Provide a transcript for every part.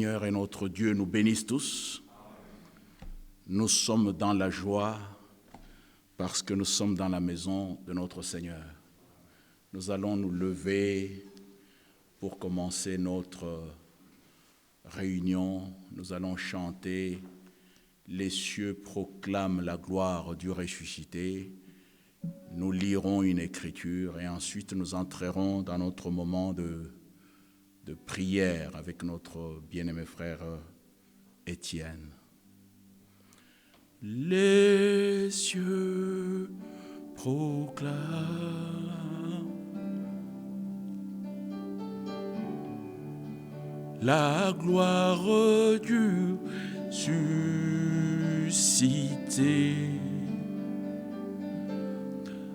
Seigneur et notre Dieu nous bénisse tous. Nous sommes dans la joie parce que nous sommes dans la maison de notre Seigneur. Nous allons nous lever pour commencer notre réunion. Nous allons chanter « Les cieux proclament la gloire du ressuscité ». Nous lirons une écriture et ensuite nous entrerons dans notre moment de prière avec notre bien-aimé frère Étienne. Les cieux proclament la gloire du suscité.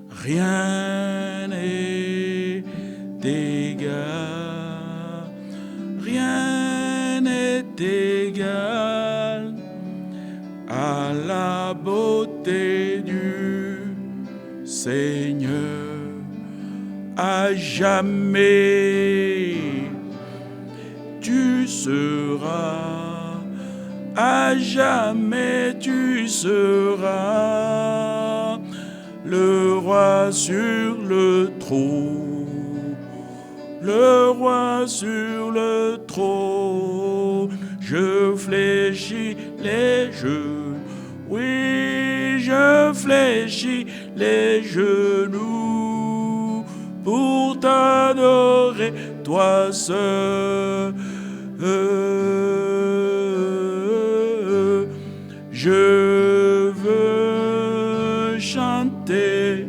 Rien n'est égal, rien n'est égal à la beauté du Seigneur. À jamais tu seras, à jamais tu seras le roi sur le trône, le roi sur le trône. Je fléchis les genoux, oui, je fléchis les genoux pour t'adorer, toi seul. Je veux chanter,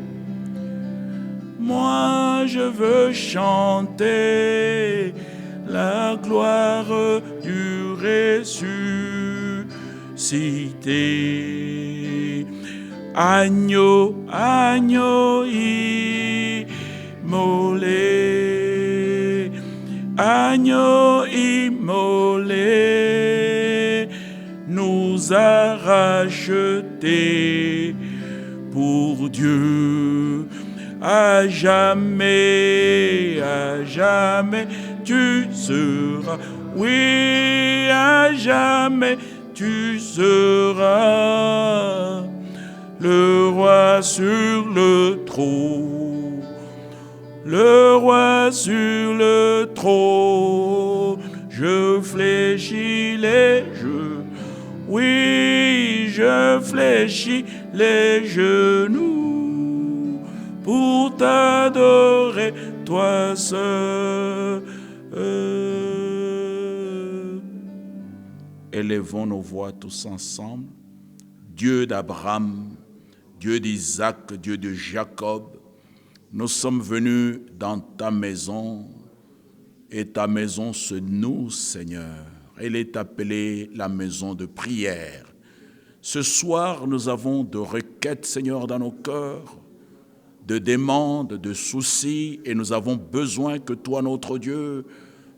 moi je veux chanter la gloire du ressuscité. Agneau, agneau immolé, agneau immolé, nous a rachetés pour Dieu. À jamais tu seras, oui, à jamais tu seras le roi sur le trône, le roi sur le trône. Je fléchis les genoux, oui, je fléchis les genoux pour t'adorer, toi seul. Élevons nos voix tous ensemble. Dieu d'Abraham, Dieu d'Isaac, Dieu de Jacob, nous sommes venus dans ta maison et ta maison se noue, Seigneur. Elle est appelée la maison de prière. Ce soir, nous avons de requêtes, Seigneur, dans nos cœurs, de demandes, de soucis, et nous avons besoin que toi, notre Dieu,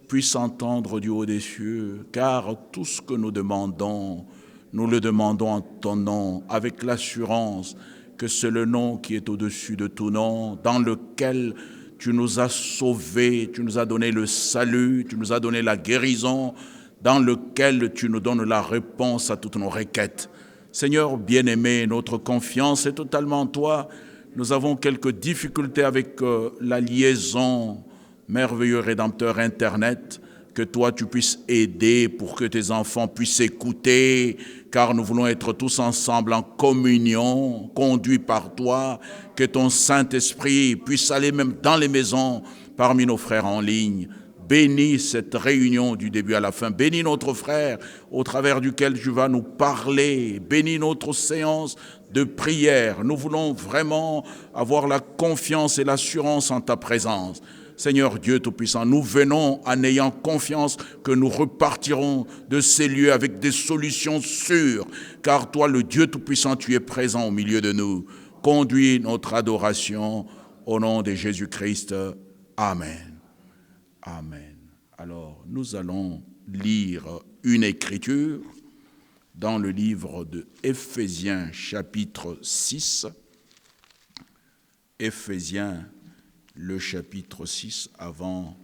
puisses entendre du haut des cieux, car tout ce que nous demandons, nous le demandons en ton nom, avec l'assurance que c'est le nom qui est au-dessus de tout nom, dans lequel tu nous as sauvés, tu nous as donné le salut, tu nous as donné la guérison, dans lequel tu nous donnes la réponse à toutes nos requêtes. Seigneur bien-aimé, notre confiance est totalement en toi. Nous avons quelques difficultés avec la liaison, merveilleux Rédempteur Internet, que toi tu puisses aider pour que tes enfants puissent écouter, car nous voulons être tous ensemble en communion, conduits par toi, que ton Saint-Esprit puisse aller même dans les maisons, parmi nos frères en ligne. Bénis cette réunion du début à la fin. Bénis notre frère au travers duquel tu vas nous parler. Bénis notre séance de prière. Nous voulons vraiment avoir la confiance et l'assurance en ta présence. Seigneur Dieu Tout-Puissant, nous venons en ayant confiance que nous repartirons de ces lieux avec des solutions sûres, car toi, le Dieu Tout-Puissant, tu es présent au milieu de nous. Conduis notre adoration au nom de Jésus-Christ. Amen. Amen. Alors, nous allons lire une écriture dans le livre de Éphésiens, chapitre 6. Éphésiens, le chapitre 6, avant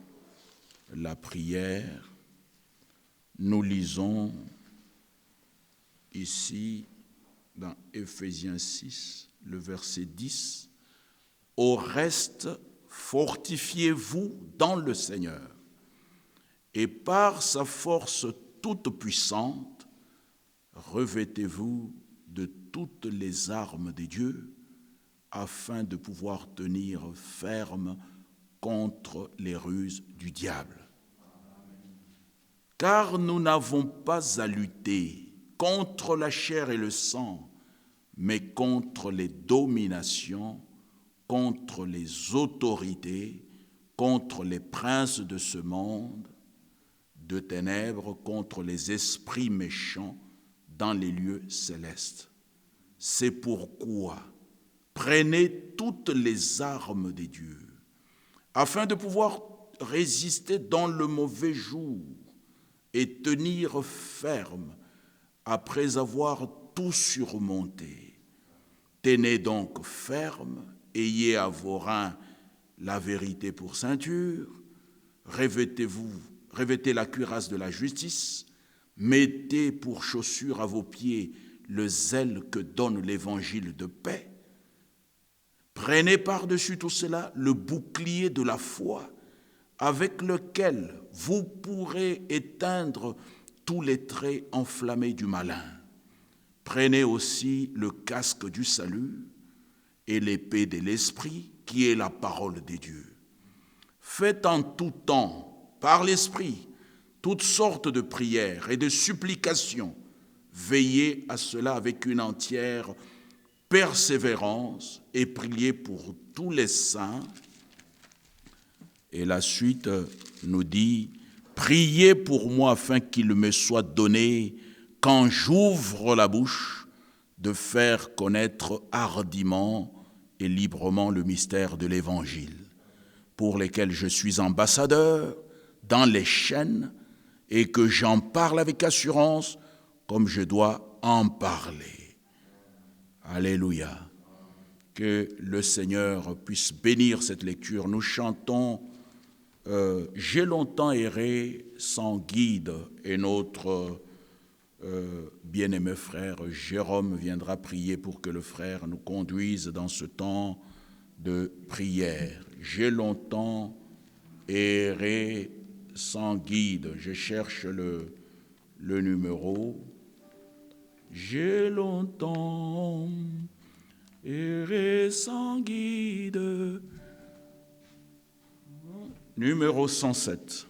la prière. Nous lisons ici dans Éphésiens 6, le verset 10, « Au reste, fortifiez-vous dans le Seigneur, et par sa force toute puissante, revêtez-vous de toutes les armes de Dieu, afin de pouvoir tenir ferme contre les ruses du diable. Car nous n'avons pas à lutter contre la chair et le sang, mais contre les dominations, contre les autorités, contre les princes de ce monde, de ténèbres, contre les esprits méchants dans les lieux célestes. C'est pourquoi prenez toutes les armes de Dieu, afin de pouvoir résister dans le mauvais jour et tenir ferme après avoir tout surmonté. Tenez donc ferme, ayez à vos reins la vérité pour ceinture, revêtez la cuirasse de la justice, mettez pour chaussure à vos pieds le zèle que donne l'évangile de paix. Prenez par-dessus tout cela le bouclier de la foi, avec lequel vous pourrez éteindre tous les traits enflammés du malin. Prenez aussi le casque du salut et l'épée de l'esprit, qui est la parole de Dieu. Faites en tout temps, par l'esprit, toutes sortes de prières et de supplications. Veillez à cela avec une entière persévérance et priez pour tous les saints. Et la suite nous dit, priez pour moi afin qu'il me soit donné, quand j'ouvre la bouche, de faire connaître hardiment et librement le mystère de l'Évangile, pour lesquels je suis ambassadeur dans les chaînes et que j'en parle avec assurance comme je dois en parler. Alléluia. Que le Seigneur puisse bénir cette lecture. Nous chantons « J'ai longtemps erré sans guide » et notre bien-aimé frère Jérôme viendra prier pour que le frère nous conduise dans ce temps de prière. J'ai longtemps erré sans guide. Je cherche le numéro. J'ai longtemps erré sans guide. Numéro 107.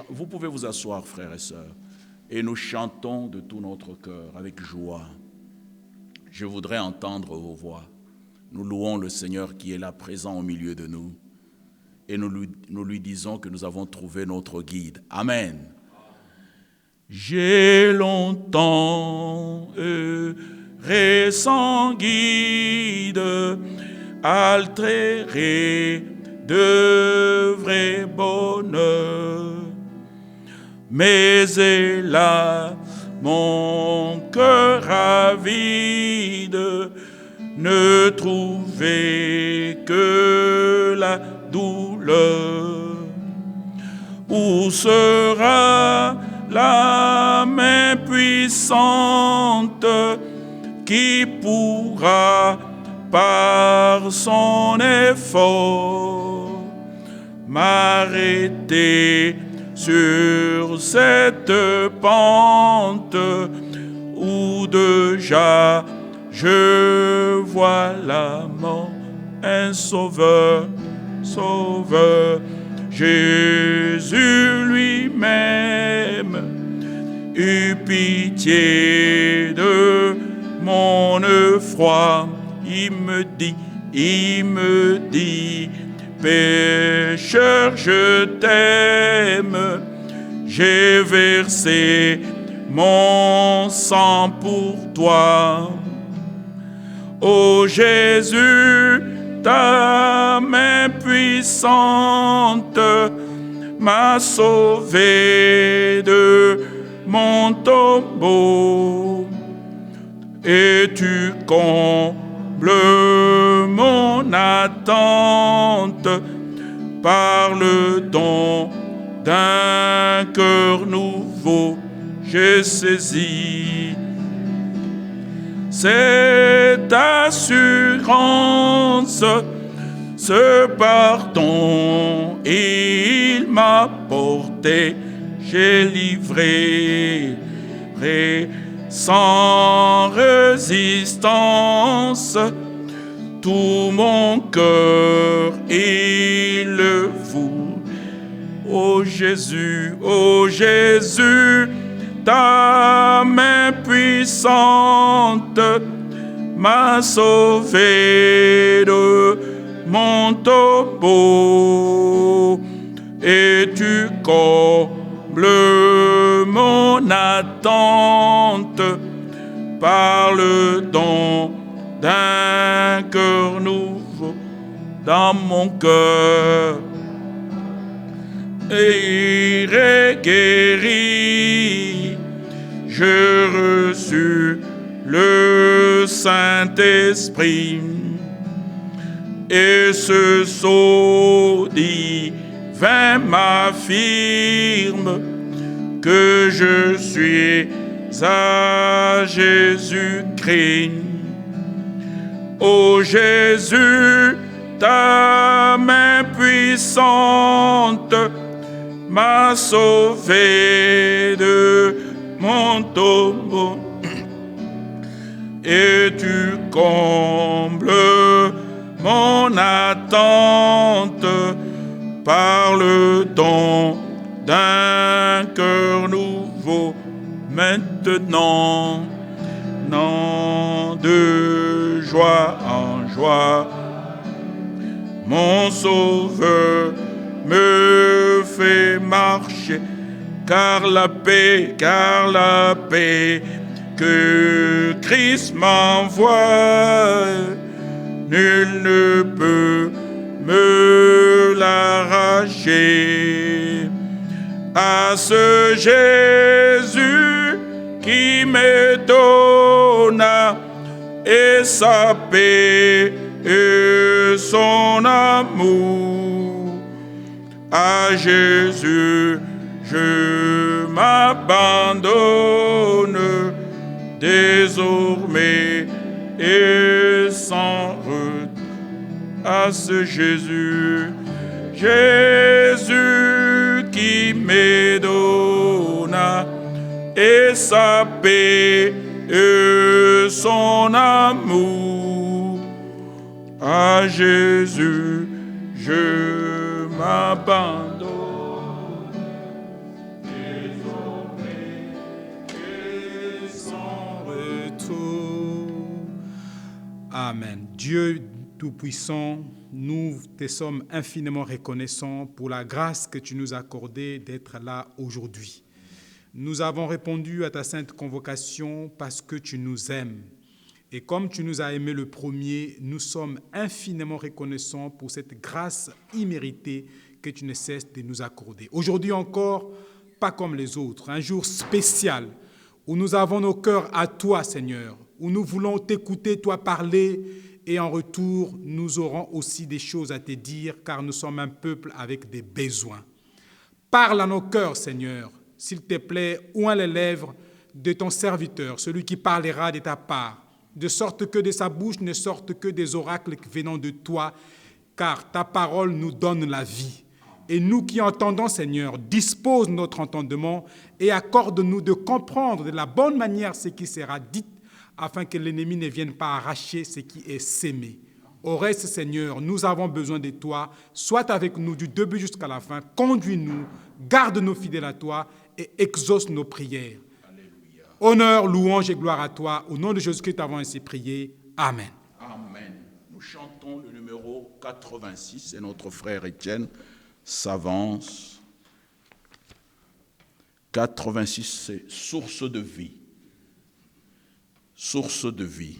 Vous pouvez vous asseoir, frères et sœurs, et nous chantons de tout notre cœur, avec joie. Je voudrais entendre vos voix. Nous louons le Seigneur qui est là présent au milieu de nous, et nous lui disons que nous avons trouvé notre guide. Amen. J'ai longtemps erré sans guide, altéré de vrai bonheur. Mais hélas, mon cœur avide ne trouvait que la douleur. Où sera la main puissante qui pourra, par son effort, m'arrêter sur cette pente où déjà je vois la mort, un sauveur, Jésus lui-même eut pitié de mon effroi. Il me dit, pécheur, je t'aime, j'ai versé mon sang pour toi. Ô Jésus, ta main puissante m'a sauvé de mon tombeau, et tu combles mon attente par le don d'un cœur nouveau, j'ai saisi cette assurance, ce pardon, il m'a porté, j'ai livré, sans résistance, tout mon cœur, il le voue. Ô Jésus, ta main puissante m'a sauvé de mon tombeau, et tu combles mon attente par le don d'un cœur nouveau dans mon cœur. Et il est guéri, je reçus le Saint-Esprit, et ce sceau divin m'affirme que je suis à Jésus-Christ. Ô Jésus, ta main puissante m'a sauvé de mon tombeau, et tu combles mon attente par le don d'un cœur nouveau. Maintenant, non, de joie en joie, mon Sauveur me fait marcher, car la paix que Christ m'envoie, nul ne peut me l'arracher. À ce Jésus qui me donna et sa paix et son amour, à Jésus je m'abandonne désormais et sans retour. À ce Jésus qui me donna et sa paix et son amour, à Jésus je m'abandonne désormais et sans retour. Amen. Dieu Tout-Puissant, nous te sommes infiniment reconnaissants pour la grâce que tu nous as accordée d'être là aujourd'hui. Nous avons répondu à ta sainte convocation parce que tu nous aimes. Et comme tu nous as aimés le premier, nous sommes infiniment reconnaissants pour cette grâce imméritée que tu ne cesses de nous accorder. Aujourd'hui encore, pas comme les autres, un jour spécial où nous avons nos cœurs à toi, Seigneur, où nous voulons t'écouter, toi parler, et en retour, nous aurons aussi des choses à te dire, car nous sommes un peuple avec des besoins. Parle à nos cœurs, Seigneur, s'il te plaît, oins les lèvres de ton serviteur, celui qui parlera de ta part, de sorte que de sa bouche ne sortent que des oracles venant de toi, car ta parole nous donne la vie. Et nous qui entendons, Seigneur, dispose notre entendement et accorde-nous de comprendre de la bonne manière ce qui sera dit, afin que l'ennemi ne vienne pas arracher ce qui est sémé. Au reste, Seigneur, nous avons besoin de toi. Sois avec nous du début jusqu'à la fin. Conduis-nous, garde-nous fidèles à toi et exauce nos prières. Alléluia. Honneur, louange et gloire à toi. Au nom de Jésus-Christ, avons ainsi prié. Amen. Amen. Nous chantons le numéro 86 et notre frère Étienne s'avance. 86, c'est source de vie. Source de vie.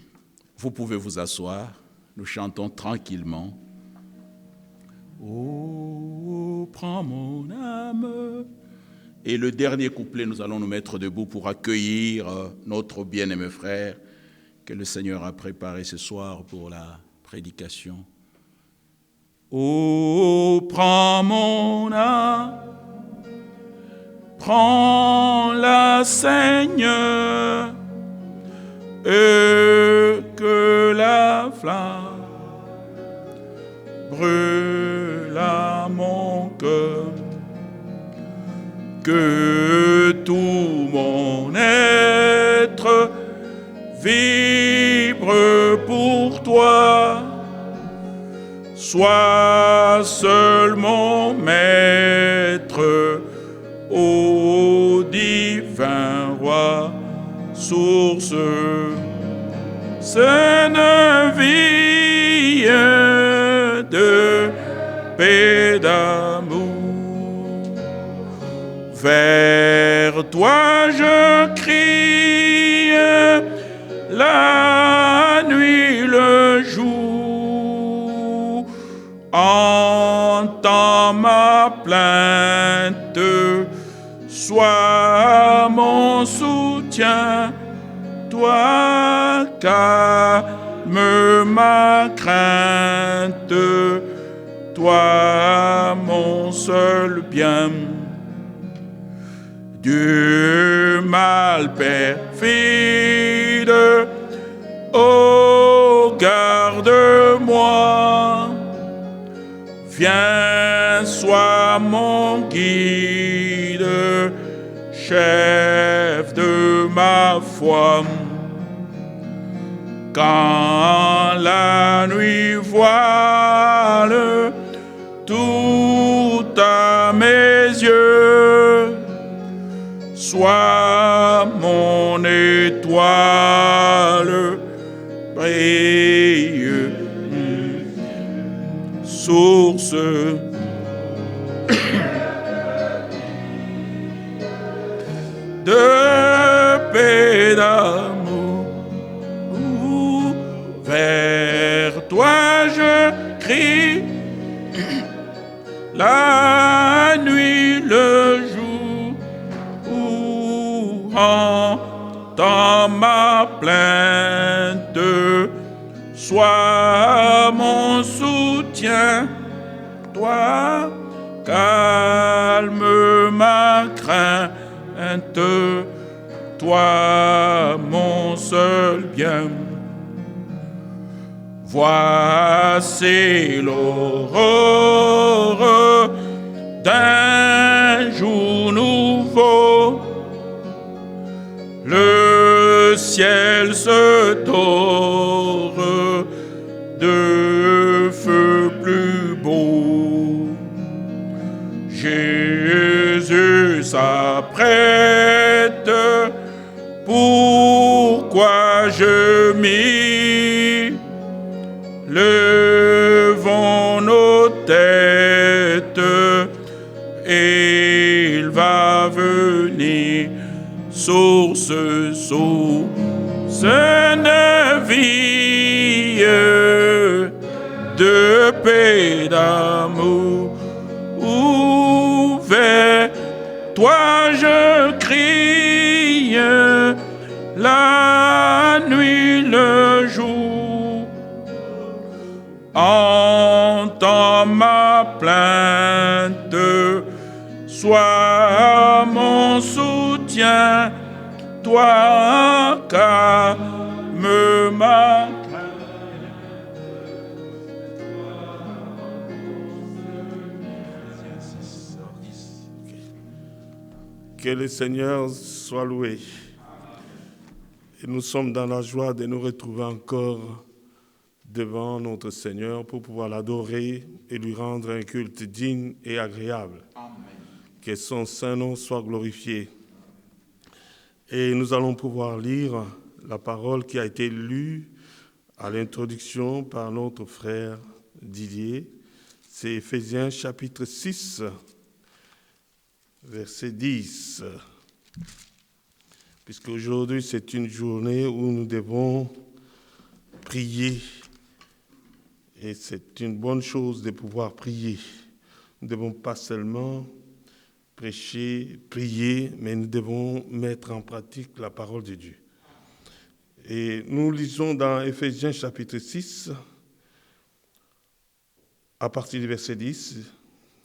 Vous pouvez vous asseoir. Nous chantons tranquillement. Oh, prends mon âme. Et le dernier couplet, nous allons nous mettre debout pour accueillir notre bien-aimé frère que le Seigneur a préparé ce soir pour la prédication. Oh, prends mon âme Prends-la, Seigneur, et que la flamme brûle à mon cœur, que tout mon être vibre pour toi. Sois seul mon maître, ô divin roi, source saine vie de paix d'amour. Vers toi je crie la nuit, le jour. Entends ma plainte, sois mon soutien. Toi, calme ma crainte, toi, mon seul bien. Du mal perfide, oh, garde-moi. Viens, sois mon guide, chef de ma foi. Quand la nuit voile tout à mes yeux, sois mon étoile, brille, source de paix d'amour. Vers toi je crie la nuit, le jour, entends ma plainte, sois mon soutien. Toi, calme ma crainte, toi, mon seul bien. Voici l'aurore d'un jour nouveau. Le ciel se dore de feu plus beau. Jésus s'apprête, pourquoi je m'y levons nos têtes, et il va venir, source de vie, de paix, d'amour. Vers toi je crie la nuit, le jour. Entends ma plainte, sois mon soutien, toi, calme ma crainte. Que le Seigneur soit loué. Et nous sommes dans la joie de nous retrouver encore devant notre Seigneur pour pouvoir l'adorer et lui rendre un culte digne et agréable. Amen. Que son saint nom soit glorifié. Et nous allons pouvoir lire la parole qui a été lue à l'introduction par notre frère Didier. C'est Éphésiens chapitre 6, verset 10. Puisqu'aujourd'hui c'est une journée où nous devons prier. Et c'est une bonne chose de pouvoir prier. Nous ne devons pas seulement prêcher, prier, mais nous devons mettre en pratique la parole de Dieu. Et nous lisons dans Éphésiens chapitre 6, à partir du verset 10.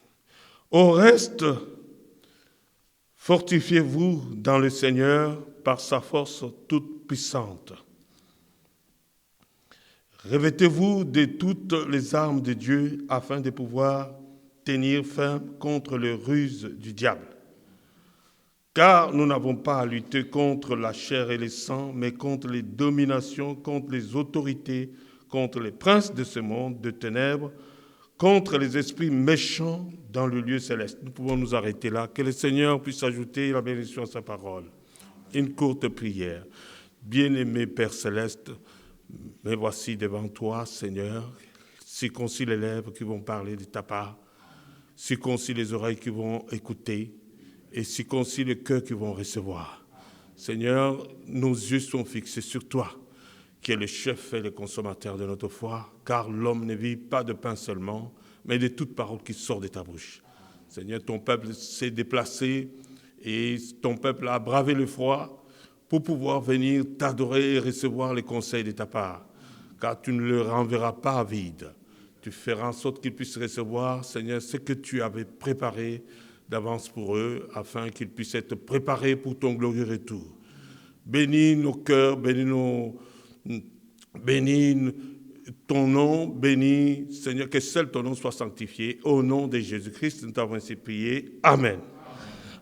« Au reste, Fortifiez-vous dans le Seigneur par sa force toute puissante. Revêtez-vous de toutes les armes de Dieu afin de pouvoir tenir ferme contre les ruses du diable. Car nous n'avons pas à lutter contre la chair et le sang, mais contre les dominations, contre les autorités, contre les princes de ce monde de ténèbres, contre les esprits méchants dans le lieu céleste. Nous pouvons nous arrêter là. Que le Seigneur puisse ajouter la bénédiction à sa parole. Une courte prière. Bien-aimé Père Céleste, me voici devant toi, Seigneur. Circoncis les lèvres qui vont parler de ta part. Circoncis les oreilles qui vont écouter. Et circoncis les cœurs qui vont recevoir. Seigneur, nos yeux sont fixés sur toi, qui est le chef et le consommateur de notre foi, car l'homme ne vit pas de pain seulement, mais de toute parole qui sort de ta bouche. Seigneur, ton peuple s'est déplacé et ton peuple a bravé le froid pour pouvoir venir t'adorer et recevoir les conseils de ta part, car tu ne le renverras pas vide. Tu feras en sorte qu'ils puissent recevoir, Seigneur, ce que tu avais préparé d'avance pour eux, afin qu'ils puissent être préparés pour ton glorieux retour. Bénis nos cœurs, bénis ton nom, bénis, Seigneur, que seul ton nom soit sanctifié. Au nom de Jésus-Christ, nous t'avons ainsi prié. Amen.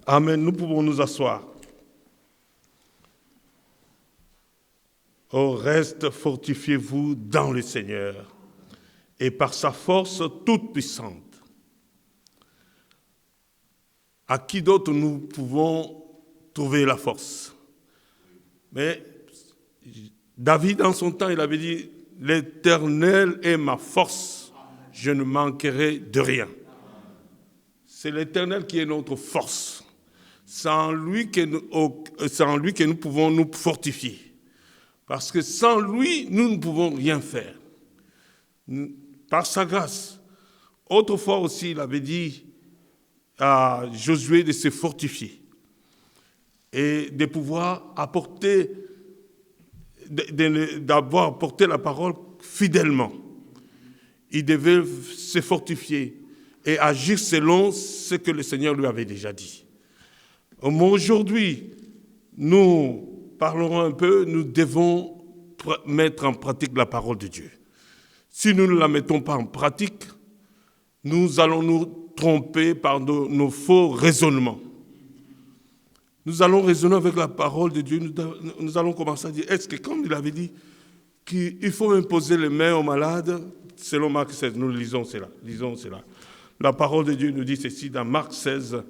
Amen. Nous pouvons nous asseoir. Au reste, fortifiez-vous dans le Seigneur et par sa force toute puissante. À qui d'autre nous pouvons trouver la force? Mais David, en son temps, il avait dit « L'Éternel est ma force, je ne manquerai de rien. » C'est l'Éternel qui est notre force. C'est en lui que nous pouvons nous fortifier. Parce que sans lui, nous ne pouvons rien faire. Par sa grâce. Autrefois aussi, il avait dit à Josué de se fortifier et de pouvoir apporter, d'avoir apporté la parole fidèlement. Il devait se fortifier et agir selon ce que le Seigneur lui avait déjà dit. Aujourd'hui, nous parlerons un peu, nous devons mettre en pratique la parole de Dieu. Si nous ne la mettons pas en pratique, nous allons nous tromper par nos faux raisonnements. Nous allons raisonner avec la parole de Dieu. Nous allons commencer à dire, est-ce que comme il avait dit qu'il faut imposer les mains aux malades, selon Marc 16, nous lisons cela. La parole de Dieu nous dit ceci dans Marc 16.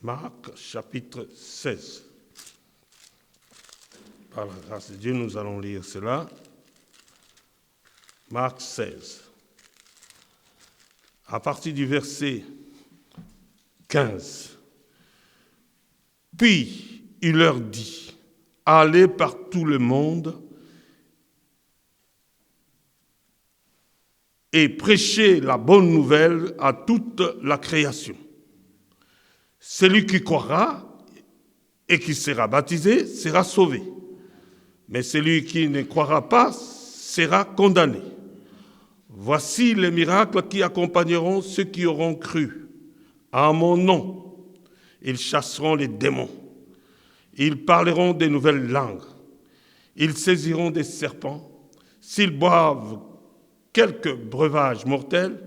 Marc chapitre 16. Par la grâce de Dieu, nous allons lire cela. Marc 16. À partir du verset 15. Puis il leur dit, allez par tout le monde et prêchez la bonne nouvelle à toute la création. Celui qui croira et qui sera baptisé sera sauvé. Mais celui qui ne croira pas sera condamné. Voici les miracles qui accompagneront ceux qui auront cru. En mon nom, ils chasseront les démons. Ils parleront de nouvelles langues. Ils saisiront des serpents. S'ils boivent quelque breuvage mortel,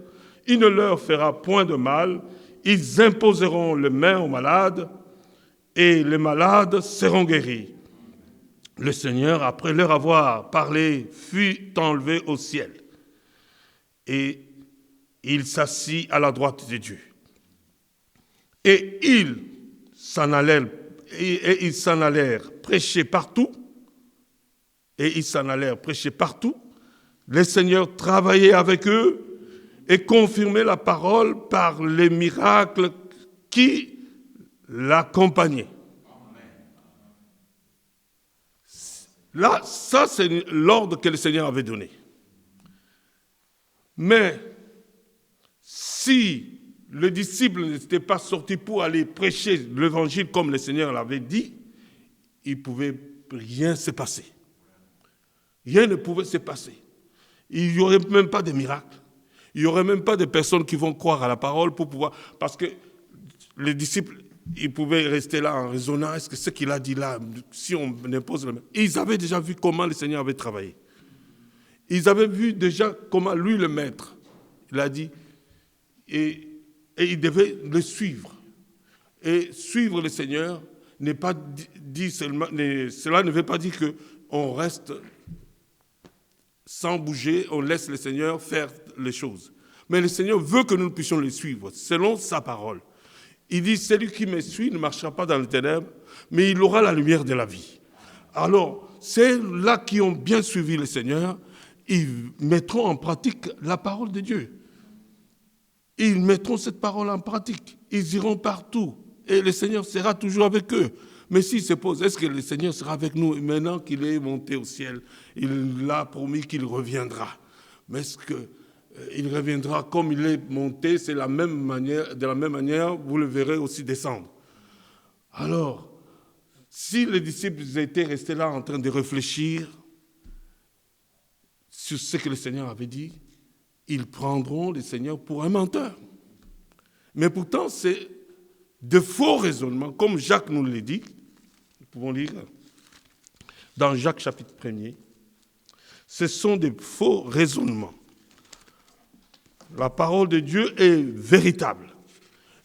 il ne leur fera point de mal. Ils imposeront les mains aux malades et les malades seront guéris. Le Seigneur, après leur avoir parlé, fut enlevé au ciel. Et il s'assit à la droite de Dieu. Et ils s'en allèrent prêcher partout. Le Seigneur travaillait avec eux et confirmait la parole par les miracles qui l'accompagnaient. Là, ça c'est l'ordre que le Seigneur avait donné. Mais si le disciple n'était pas sorti pour aller prêcher l'évangile comme le Seigneur l'avait dit, il ne pouvait rien se passer. Rien ne pouvait se passer. il n'y aurait même pas de miracles. Il n'y aurait même pas de personnes qui vont croire à la parole pour pouvoir... Parce que les disciples, ils pouvaient rester là en raisonnant, est-ce que ce qu'il a dit là, si on impose le même... Ils avaient déjà vu comment le Seigneur avait travaillé. Ils avaient vu déjà comment lui, le maître, il a dit, et ils devaient le suivre. Et suivre le Seigneur n'est pas dit seulement, cela ne veut pas dire qu'on reste sans bouger, on laisse le Seigneur faire les choses. Mais le Seigneur veut que nous puissions le suivre, selon sa parole. Il dit, celui qui me suit ne marchera pas dans les ténèbres, mais il aura la lumière de la vie. Alors, ceux-là qui ont bien suivi le Seigneur, ils mettront en pratique la parole de Dieu. Ils mettront cette parole en pratique. Ils iront partout. Et le Seigneur sera toujours avec eux. Mais s'ils se posent, est-ce que le Seigneur sera avec nous maintenant qu'il est monté au ciel? Il a promis qu'il reviendra. Mais est-ce qu'il reviendra comme il est monté? C'est de la même manière, vous le verrez aussi descendre. Alors, si les disciples étaient restés là en train de réfléchir sur ce que le Seigneur avait dit, ils prendront le Seigneur pour un menteur. Mais pourtant, c'est de faux raisonnements, comme Jacques nous l'a dit. Nous pouvons lire dans Jacques chapitre 1er. Ce sont des faux raisonnements. La parole de Dieu est véritable.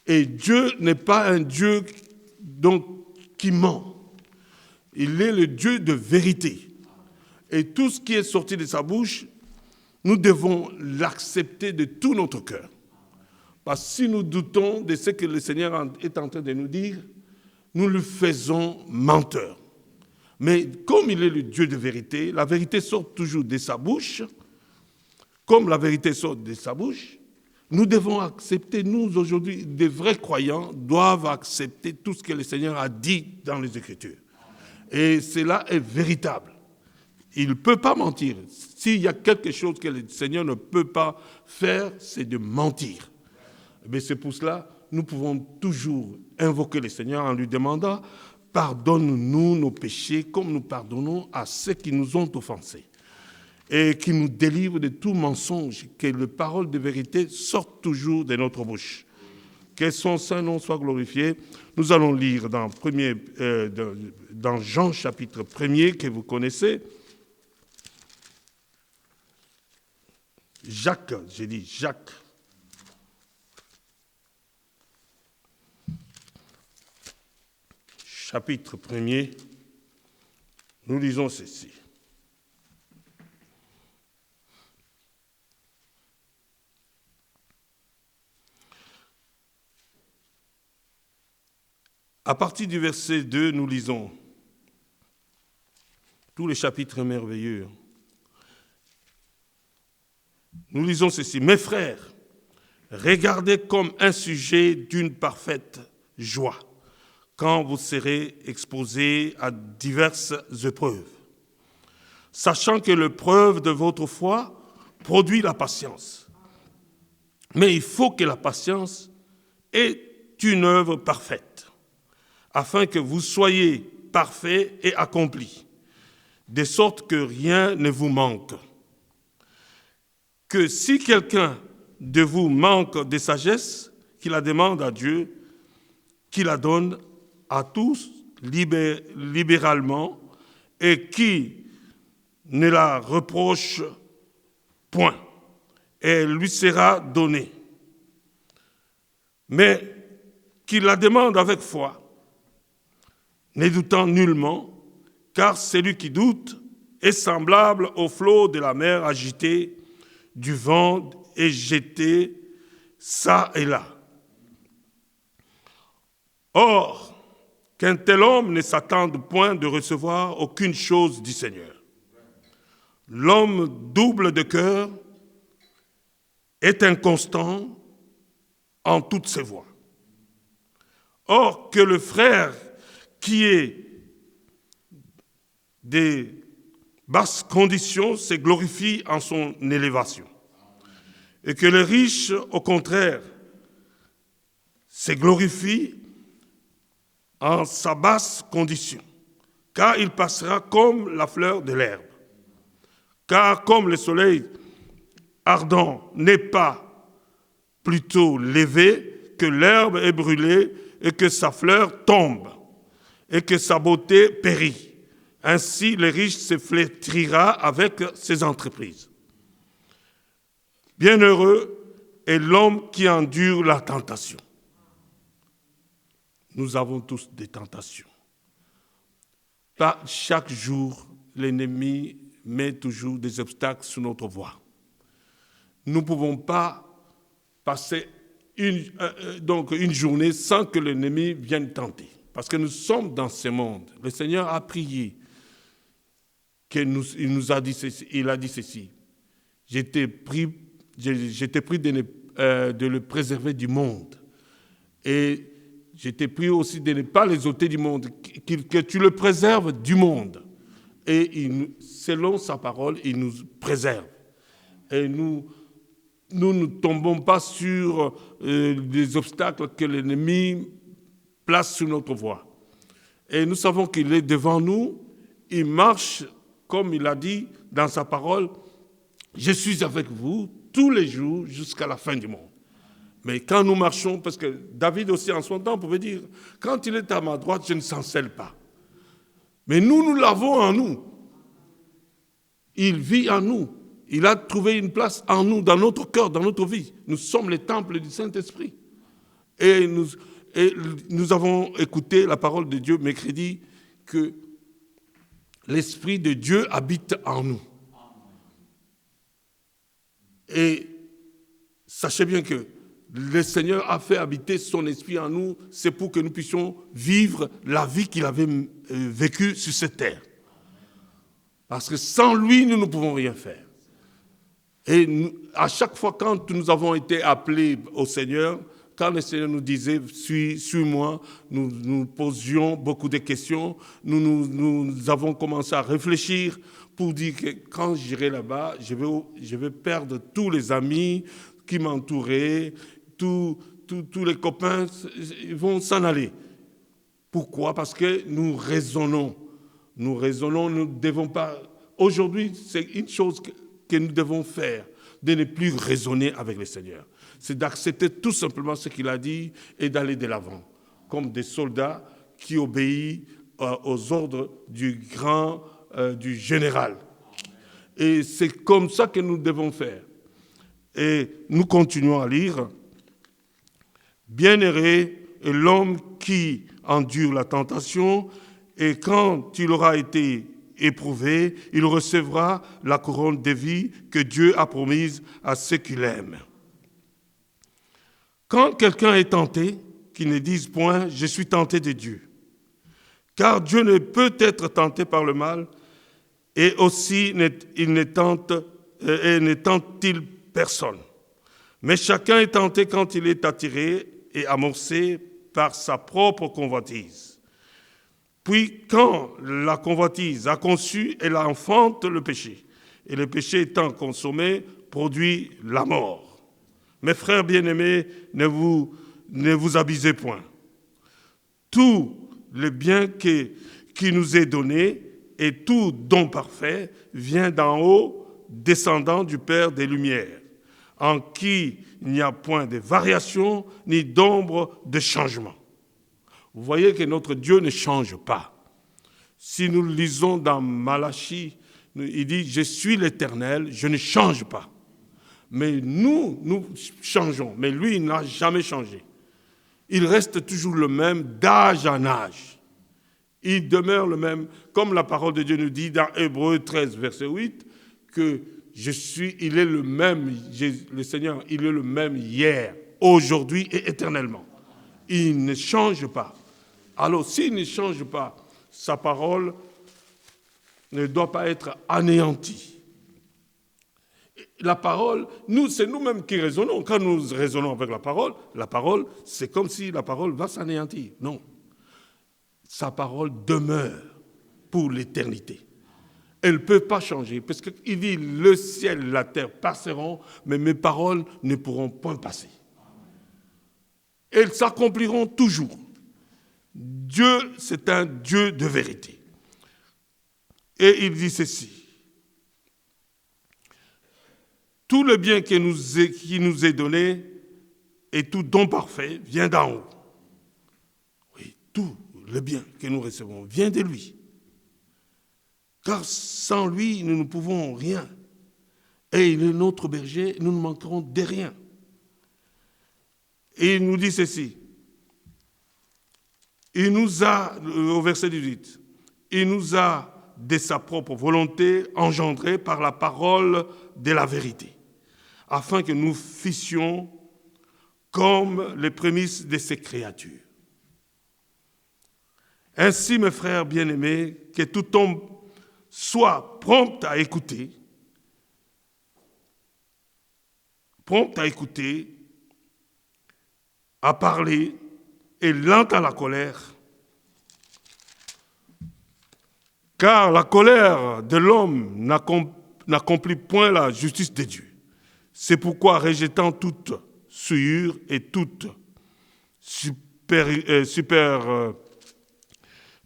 Et Dieu n'est pas un Dieu qui ment. Il est le Dieu de vérité. Et tout ce qui est sorti de sa bouche, nous devons l'accepter de tout notre cœur. Parce que si nous doutons de ce que le Seigneur est en train de nous dire, nous le faisons menteur. Mais comme il est le Dieu de vérité, la vérité sort toujours de sa bouche. Comme la vérité sort de sa bouche, nous devons accepter, nous aujourd'hui, des vrais croyants doivent accepter tout ce que le Seigneur a dit dans les Écritures. Et cela est véritable. Il ne peut pas mentir. S'il y a quelque chose que le Seigneur ne peut pas faire, c'est de mentir. Mais c'est pour cela nous pouvons toujours invoquer le Seigneur en lui demandant « Pardonne-nous nos péchés comme nous pardonnons à ceux qui nous ont offensés. » Et qui nous délivre de tout mensonge, que les paroles de vérité sortent toujours de notre bouche. Que son saint nom soit glorifié. Nous allons lire dans Jean chapitre 1er que vous connaissez. Jacques, j'ai dit Jacques. Chapitre 1er, nous lisons ceci. À partir du verset 2, nous lisons tout le chapitre merveilleux. Nous lisons ceci. Mes frères, regardez comme un sujet d'une parfaite joie quand vous serez exposés à diverses épreuves, sachant que l'épreuve de votre foi produit la patience. Mais il faut que la patience ait une œuvre parfaite, afin que vous soyez parfaits et accomplis, de sorte que rien ne vous manque. Que si quelqu'un de vous manque de sagesse, qu'il la demande à Dieu, qu'il la donne à tous libéralement et qui ne la reproche point, et elle lui sera donnée. Mais qu'il la demande avec foi, ne doutant nullement, car celui qui doute est semblable au flot de la mer agité du vent et jeté ça et là. Or, qu'un tel homme ne s'attende point de recevoir aucune chose du Seigneur. L'homme double de cœur est inconstant en toutes ses voies. Or, que le frère qui est des basses conditions se glorifie en son élévation, et que le riche, au contraire, se glorifie en sa basse condition, car il passera comme la fleur de l'herbe. Car comme le soleil ardent n'est pas plutôt levé que l'herbe est brûlée et que sa fleur tombe et que sa beauté périt. Ainsi, le riche se flétrira avec ses entreprises. Bienheureux est l'homme qui endure la tentation. Nous avons tous des tentations. Pas chaque jour, l'ennemi met toujours des obstacles sur notre voie. Nous ne pouvons pas passer une journée sans que l'ennemi vienne tenter. Parce que nous sommes dans ce monde. Le Seigneur a prié. Il nous a dit ceci. Il a dit ceci. J'étais pris de le préserver du monde. Et j'étais pris aussi de ne pas les ôter du monde. Que tu le préserves du monde. Et selon sa parole, il nous préserve. Et nous ne tombons pas sur des obstacles que l'ennemi place sur notre voie. Et nous savons qu'il est devant nous. Il marche, comme il a dit dans sa parole, « Je suis avec vous tous les jours jusqu'à la fin du monde. » Mais quand nous marchons, parce que David aussi en son temps pouvait dire, « Quand il est à ma droite, je ne chancelle pas. » Mais nous l'avons en nous. Il vit en nous. Il a trouvé une place en nous, dans notre cœur, dans notre vie. Nous sommes les temples du Saint-Esprit. Et nous avons écouté la parole de Dieu mercredi que l'Esprit de Dieu habite en nous. Et sachez bien que le Seigneur a fait habiter son Esprit en nous, c'est pour que nous puissions vivre la vie qu'il avait vécue sur cette terre. Parce que sans lui, nous ne pouvons rien faire. Et à chaque fois, quand nous avons été appelés au Seigneur, quand le Seigneur nous disait « Suis-moi », nous posions beaucoup de questions. Nous avons commencé à réfléchir pour dire que quand j'irai là-bas, je vais perdre tous les amis qui m'entouraient, tous les copains vont s'en aller. Pourquoi? Parce que nous raisonnons. Nous ne devons pas... Aujourd'hui, c'est une chose que nous devons faire, de ne plus raisonner avec le Seigneur. C'est d'accepter tout simplement ce qu'il a dit et d'aller de l'avant, comme des soldats qui obéissent aux ordres du général. Et c'est comme ça que nous devons faire. Et nous continuons à lire. Bienheureux est l'homme qui endure la tentation, et quand il aura été éprouvé, il recevra la couronne de vie que Dieu a promise à ceux qui l'aiment. Quand quelqu'un est tenté, qu'il ne dise point « Je suis tenté de Dieu ». Car Dieu ne peut être tenté par le mal, et aussi il ne tente-t-il personne. Mais chacun est tenté quand il est attiré et amorcé par sa propre convoitise. Puis quand la convoitise a conçu, elle enfante le péché. Et le péché étant consommé, produit la mort. Mes frères bien-aimés, ne vous abusez point. Tout le bien qui nous est donné et tout don parfait vient d'en haut, descendant du Père des Lumières, en qui il n'y a point de variation ni d'ombre de changement. Vous voyez que notre Dieu ne change pas. Si nous lisons dans Malachie, il dit « Je suis l'Éternel, je ne change pas ». Mais nous changeons, mais lui, il n'a jamais changé. Il reste toujours le même d'âge en âge. Il demeure le même, comme la parole de Dieu nous dit dans Hébreux 13, verset 8, que il est le même, le Seigneur, il est le même hier, aujourd'hui et éternellement. Il ne change pas. Alors, s'il ne change pas, sa parole ne doit pas être anéantie. La parole, c'est nous-mêmes qui raisonnons. Quand nous raisonnons avec la parole, c'est comme si la parole va s'anéantir. Non. Sa parole demeure pour l'éternité. Elle ne peut pas changer, parce qu'il dit, le ciel et la terre passeront, mais mes paroles ne pourront point passer. Elles s'accompliront toujours. Dieu, c'est un Dieu de vérité. Et il dit ceci. tout le bien qui nous est donné et tout don parfait vient d'en haut. Oui, tout le bien que nous recevons vient de lui. Car sans lui, nous ne pouvons rien. Et il est notre berger, nous ne manquerons de rien. Et il nous dit ceci. Il nous a, au verset 18, il nous a, de sa propre volonté, engendrés par la parole de la vérité, afin que nous fissions comme les prémices de ses créatures. Ainsi, mes frères bien-aimés, que tout homme soit prompt à écouter, à parler et lent à la colère, car la colère de l'homme n'accomplit point la justice de Dieu. C'est pourquoi, rejetant toute souillure et toute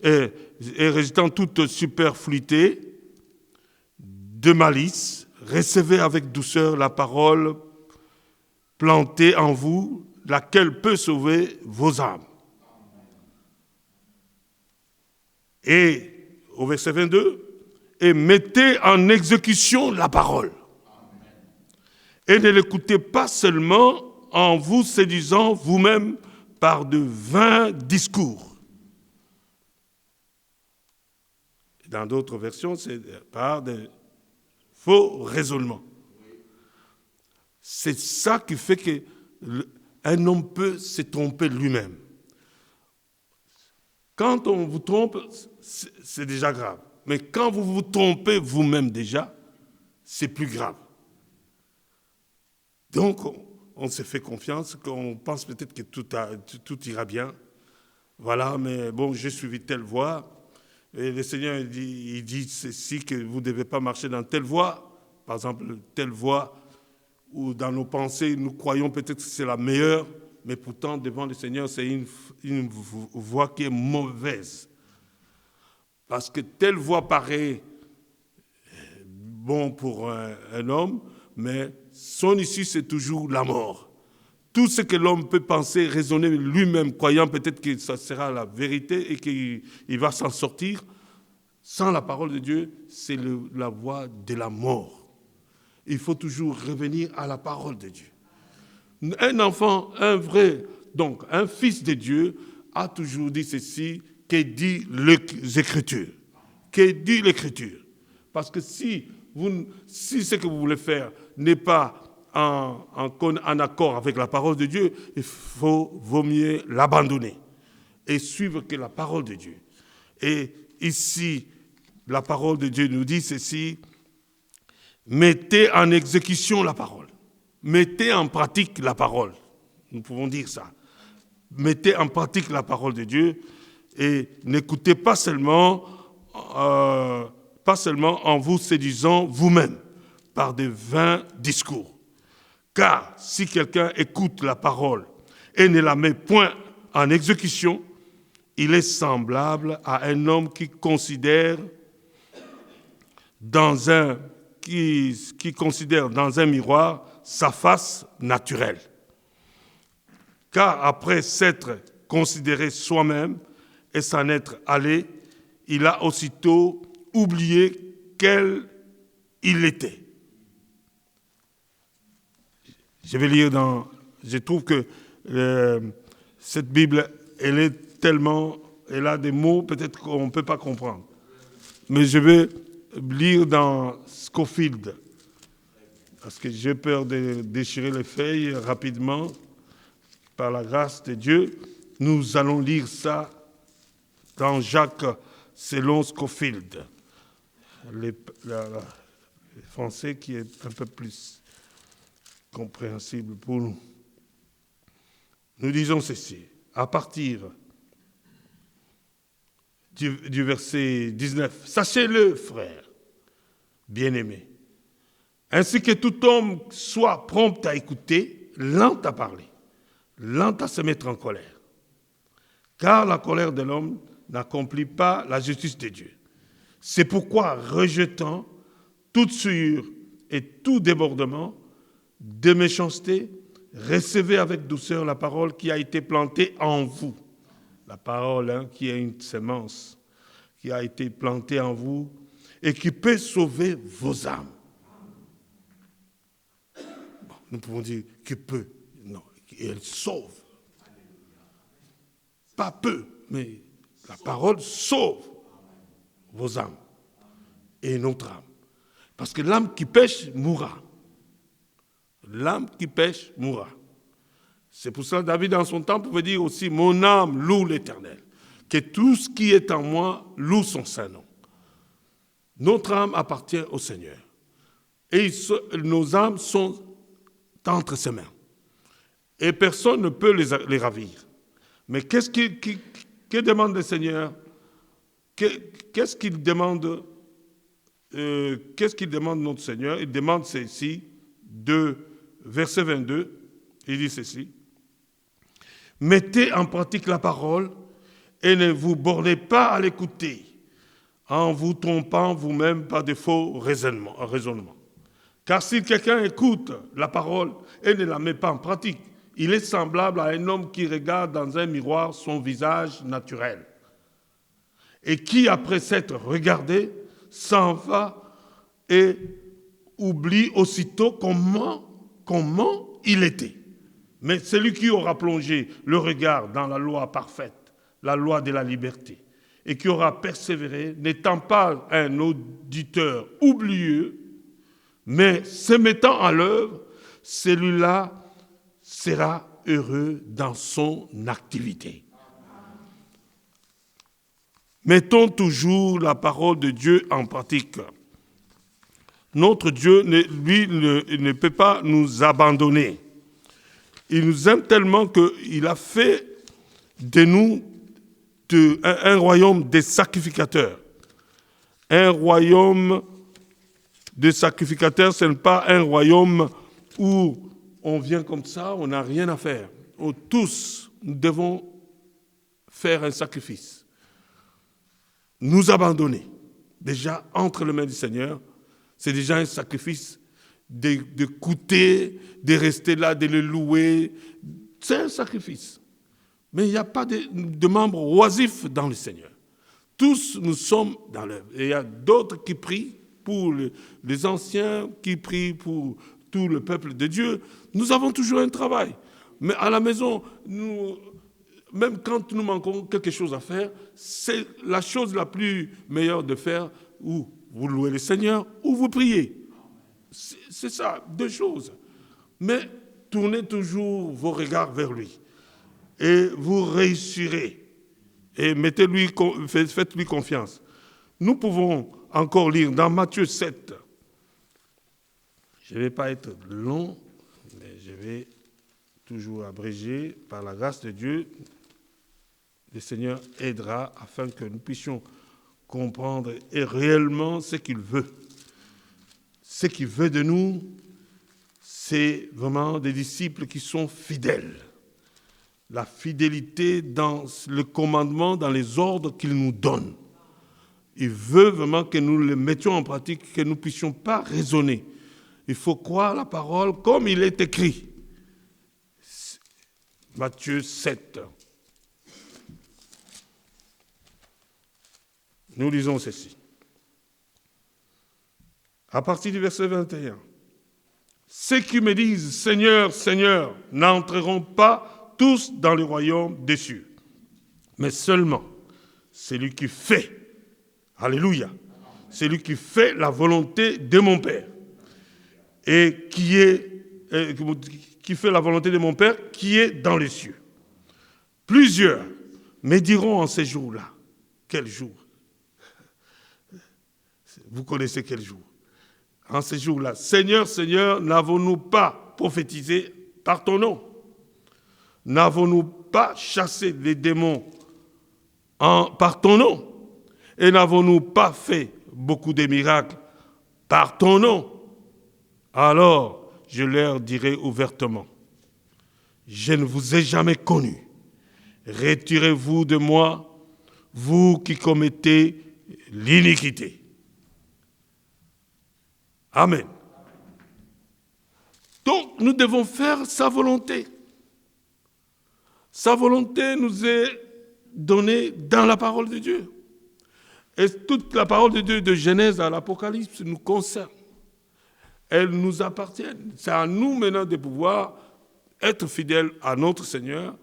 rejetant toute superfluité de malice, recevez avec douceur la parole plantée en vous, laquelle peut sauver vos âmes. Et au verset 22, et mettez en exécution la parole. Et ne l'écoutez pas seulement en vous séduisant vous-même par de vains discours. Dans d'autres versions, c'est par de faux raisonnements. C'est ça qui fait qu'un homme peut se tromper lui-même. Quand on vous trompe, c'est déjà grave. Mais quand vous vous trompez vous-même déjà, c'est plus grave. Donc, on se fait confiance, qu'on pense peut-être que tout ira bien. Voilà, mais bon, j'ai suivi telle voie. Et le Seigneur, il dit ceci, que vous ne devez pas marcher dans telle voie. Par exemple, telle voie où dans nos pensées, nous croyons peut-être que c'est la meilleure, mais pourtant, devant le Seigneur, c'est une voie qui est mauvaise. Parce que telle voie paraît bon pour un homme, mais son issue, c'est toujours la mort. Tout ce que l'homme peut penser, raisonner lui-même, croyant peut-être que ça sera la vérité et qu'il va s'en sortir, sans la parole de Dieu, c'est la voie de la mort. Il faut toujours revenir à la parole de Dieu. Un enfant, donc un fils de Dieu, a toujours dit ceci, que dit l'Écriture. Que dit l'Écriture. Parce que si ce que vous voulez faire n'est pas en accord avec la parole de Dieu, vaut mieux l'abandonner et suivre que la parole de Dieu. Et ici, la parole de Dieu nous dit ceci, mettez en exécution la parole. Mettez en pratique la parole. Nous pouvons dire ça. Mettez en pratique la parole de Dieu et n'écoutez pas seulement en vous séduisant vous-même par de vains discours. Car si quelqu'un écoute la parole et ne la met point en exécution, il est semblable à un homme qui considère dans un miroir sa face naturelle. Car après s'être considéré soi-même et s'en être allé, il a aussitôt oublié quel il était. Je vais lire je trouve que cette Bible, elle a des mots peut-être qu'on ne peut pas comprendre. Mais je vais lire dans Scofield, parce que j'ai peur de déchirer les feuilles rapidement. Par la grâce de Dieu, nous allons lire ça dans Jacques selon Scofield, le français qui est un peu plus compréhensible pour nous. Nous disons ceci, à partir du verset 19. « Sachez-le, frères, bien-aimés, ainsi que tout homme soit prompt à écouter, lent à parler, lent à se mettre en colère. Car la colère de l'homme n'accomplit pas la justice de Dieu. C'est pourquoi, rejetant toute souillure et tout débordement, de méchanceté, recevez avec douceur la parole qui a été plantée en vous. La parole qui est une semence qui a été plantée en vous et qui peut sauver vos âmes. Bon, nous pouvons dire que peut. Non, elle sauve. Pas peu, mais la parole sauve vos âmes et notre âme. Parce que l'âme qui pêche mourra. L'âme qui pêche mourra. C'est pour ça que David, dans son temps, pouvait dire aussi « Mon âme loue l'Éternel ». Que tout ce qui est en moi loue son saint nom. Notre âme appartient au Seigneur. Et nos âmes sont entre ses mains. Et personne ne peut les ravir. Mais qu'est-ce que demande le Seigneur? Qu'est-ce qu'il demande notre Seigneur? Il demande ceci, verset 22, il dit ceci. Mettez en pratique la parole et ne vous bornez pas à l'écouter en vous trompant vous-même par de faux raisonnements. Car si quelqu'un écoute la parole et ne la met pas en pratique, il est semblable à un homme qui regarde dans un miroir son visage naturel et qui, après s'être regardé, s'en va et oublie aussitôt comment il était. Mais celui qui aura plongé le regard dans la loi parfaite, la loi de la liberté, et qui aura persévéré, n'étant pas un auditeur oublieux, mais se mettant à l'œuvre, celui-là sera heureux dans son activité. Mettons toujours la parole de Dieu en pratique. Notre Dieu, lui, ne peut pas nous abandonner. Il nous aime tellement qu'il a fait de nous un royaume des sacrificateurs. Un royaume de sacrificateurs, ce n'est pas un royaume où on vient comme ça, on n'a rien à faire. Tous, nous devons faire un sacrifice. Nous abandonner. Déjà, entre les mains du Seigneur, c'est déjà un sacrifice d'écouter, de rester là, de le louer. C'est un sacrifice. Mais il n'y a pas de membres oisifs dans le Seigneur. Tous nous sommes dans l'œuvre. Et il y a d'autres qui prient pour les anciens, qui prient pour tout le peuple de Dieu. Nous avons toujours un travail. Mais à la maison, même quand nous manquons quelque chose à faire, c'est la chose la plus meilleure de faire, ou vous louez le Seigneur, ou vous priez. C'est ça, deux choses. Mais tournez toujours vos regards vers lui. Et vous réussirez. Et faites-lui confiance. Nous pouvons encore lire dans Matthieu 7. Je ne vais pas être long, mais je vais toujours abréger. Par la grâce de Dieu, le Seigneur aidera afin que nous puissions comprendre réellement ce qu'il veut. Ce qu'il veut de nous, c'est vraiment des disciples qui sont fidèles. La fidélité dans le commandement, dans les ordres qu'il nous donne. Il veut vraiment que nous les mettions en pratique, que nous ne puissions pas raisonner. Il faut croire la parole comme il est écrit. Matthieu 7. Nous lisons ceci. À partir du verset 21. Ceux qui me disent « Seigneur, Seigneur » n'entreront pas tous dans le royaume des cieux, mais seulement celui qui fait, alléluia, celui qui fait la volonté de mon Père et qui fait la volonté de mon Père qui est dans les cieux. Plusieurs me diront en ces jours-là, quel jour? Vous connaissez quel jour? En ces jours-là, Seigneur, Seigneur, n'avons-nous pas prophétisé par ton nom? N'avons-nous pas chassé les démons par ton nom? Et n'avons-nous pas fait beaucoup de miracles par ton nom? Alors, je leur dirai ouvertement, je ne vous ai jamais connus. Retirez-vous de moi, vous qui commettez l'iniquité. Amen. Donc, nous devons faire sa volonté. Sa volonté nous est donnée dans la parole de Dieu. Et toute la parole de Dieu, de Genèse à l'Apocalypse, nous concerne. Elles nous appartiennent. C'est à nous maintenant de pouvoir être fidèles à notre Seigneur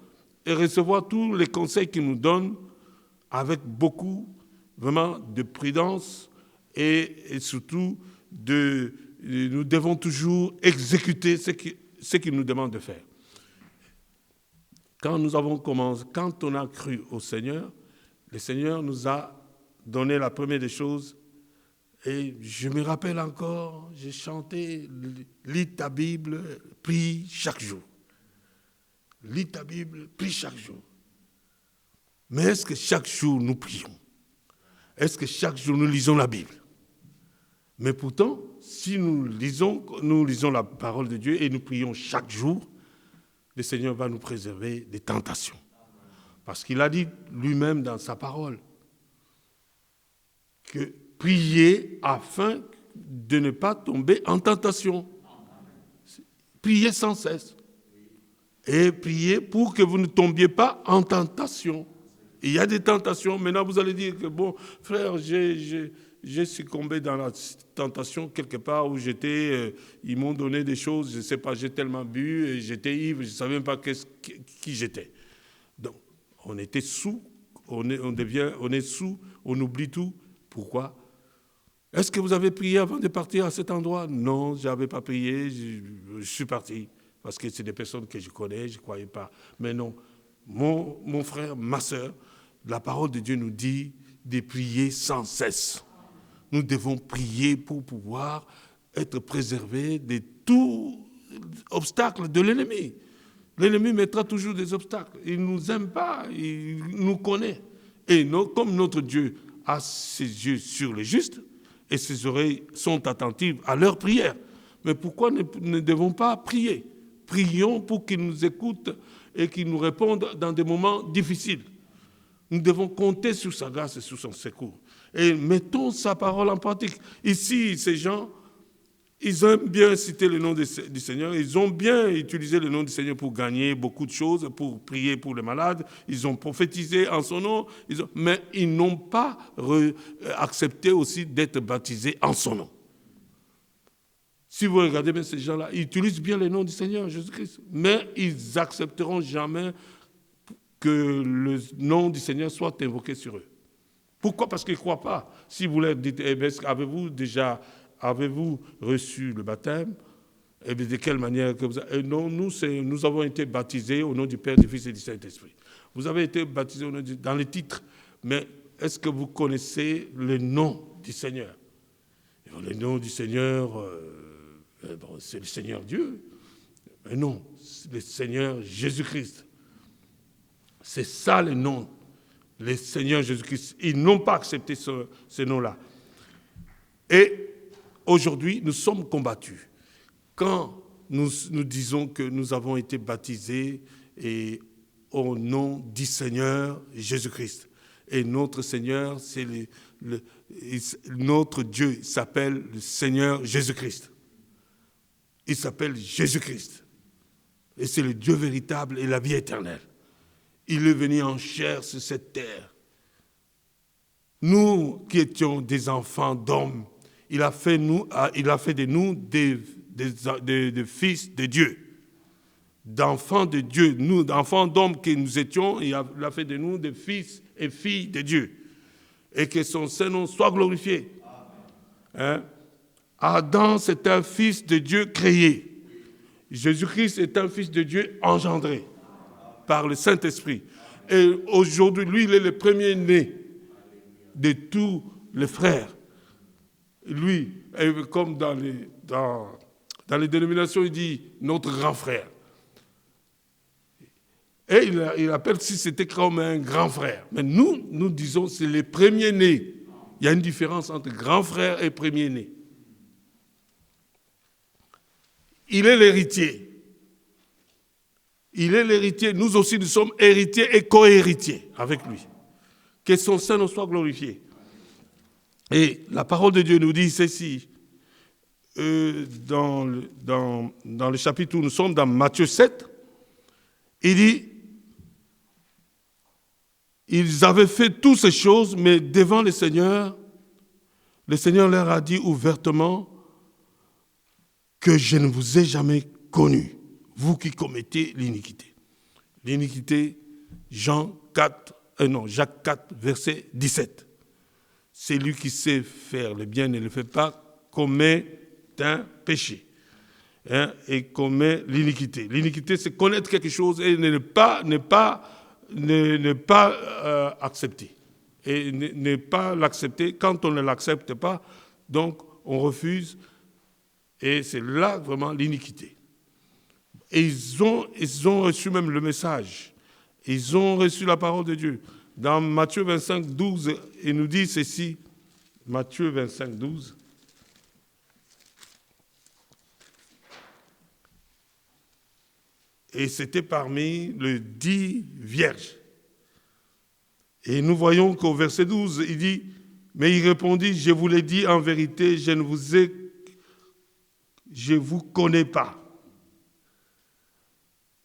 et recevoir tous les conseils qu'il nous donne avec beaucoup vraiment de prudence et surtout nous devons toujours exécuter ce qu'il nous demande de faire. Quand on a cru au Seigneur, le Seigneur nous a donné la première des choses. Et je me rappelle encore, j'ai chanté « Lis ta Bible, prie chaque jour ». Lis ta Bible, prie chaque jour. Mais est-ce que chaque jour nous prions? Est-ce que chaque jour nous lisons la Bible? Mais pourtant, si nous lisons la parole de Dieu et nous prions chaque jour, le Seigneur va nous préserver des tentations. Parce qu'il a dit lui-même dans sa parole que priez afin de ne pas tomber en tentation. Priez sans cesse. Et priez pour que vous ne tombiez pas en tentation. Il y a des tentations. Maintenant, vous allez dire que, bon, frère, j'ai succombé dans la tentation quelque part où j'étais, ils m'ont donné des choses, je ne sais pas, j'ai tellement bu, et j'étais ivre, je ne savais même pas qui j'étais. Donc, on était sous, on est sous, on oublie tout. Pourquoi? Est-ce que vous avez prié avant de partir à cet endroit? Non, je n'avais pas prié, je suis parti. Parce que c'est des personnes que je connais, je ne croyais pas. Mais non, mon frère, ma soeur, la parole de Dieu nous dit de prier sans cesse. Nous devons prier pour pouvoir être préservés de tout obstacle de l'ennemi. L'ennemi mettra toujours des obstacles. Il ne nous aime pas, il nous connaît. Et comme notre Dieu a ses yeux sur les justes et ses oreilles sont attentives à leurs prières, mais pourquoi ne devons pas prier? Prions pour qu'il nous écoute et qu'il nous réponde dans des moments difficiles. Nous devons compter sur sa grâce et sur son secours. Et mettons sa parole en pratique. Ici, ces gens, ils aiment bien citer le nom du Seigneur. Ils ont bien utilisé le nom du Seigneur pour gagner beaucoup de choses, pour prier pour les malades. Ils ont prophétisé en son nom. Mais ils n'ont pas accepté aussi d'être baptisés en son nom. Si vous regardez bien ces gens-là, ils utilisent bien le nom du Seigneur Jésus-Christ. Mais ils n'accepteront jamais que le nom du Seigneur soit invoqué sur eux. Pourquoi? Parce qu'ils ne croient pas. Si vous leur dites, avez-vous reçu le baptême? Et de quelle manière que vous avez... Non, nous avons été baptisés au nom du Père, du Fils et du Saint-Esprit. Vous avez été baptisés dans les titres, mais est-ce que vous connaissez le nom du Seigneur? Le nom du Seigneur, c'est le Seigneur Dieu. Mais non, c'est le Seigneur Jésus-Christ. C'est ça le nom, le Seigneur Jésus-Christ. Ils n'ont pas accepté ce nom-là. Et aujourd'hui, nous sommes combattus. Quand nous disons que nous avons été baptisés au nom du Seigneur Jésus-Christ. Et notre Seigneur, c'est notre Dieu s'appelle le Seigneur Jésus-Christ. Il s'appelle Jésus-Christ. Et c'est le Dieu véritable et la vie éternelle. Il est venu en chair sur cette terre. Nous qui étions des enfants d'hommes, il a fait de nous des fils de Dieu, d'enfants de Dieu. Nous, d'enfants d'hommes que nous étions, il a fait de nous des fils et filles de Dieu. Et que son Saint-Nom soit glorifié. Hein? Adam, c'est un fils de Dieu créé. Jésus-Christ est un fils de Dieu engendré par le Saint-Esprit. Et aujourd'hui, lui, il est le premier-né de tous les frères. Lui, comme dans les dénominations, il dit notre grand frère. Et il appelle si c'était comme un grand frère. Mais nous disons c'est les premiers-nés. Il y a une différence entre grand frère et premier-né. Il est l'héritier. Il est l'héritier. Nous aussi, nous sommes héritiers et co-héritiers avec lui. Que son Saint-Nom soit glorifié. Et la parole de Dieu nous dit ceci. dans le chapitre où nous sommes, dans Matthieu 7, il dit, ils avaient fait toutes ces choses, mais devant le Seigneur leur a dit ouvertement que je ne vous ai jamais connus, vous qui commettez l'iniquité. L'iniquité, Jacques 4, verset 17. Celui qui sait faire le bien ne le fait pas, commet un péché et commet l'iniquité. L'iniquité, c'est connaître quelque chose et ne pas accepter. Et ne pas l'accepter. Quand on ne l'accepte pas, donc on refuse. Et c'est là vraiment l'iniquité. Et ils ont reçu même le message. Ils ont reçu la parole de Dieu. Dans Matthieu 25, 12, il nous dit ceci. Matthieu 25, 12. Et c'était parmi les 10 vierges. Et nous voyons qu'au verset 12, il dit, mais il répondit, je vous l'ai dit en vérité, je vous connais pas.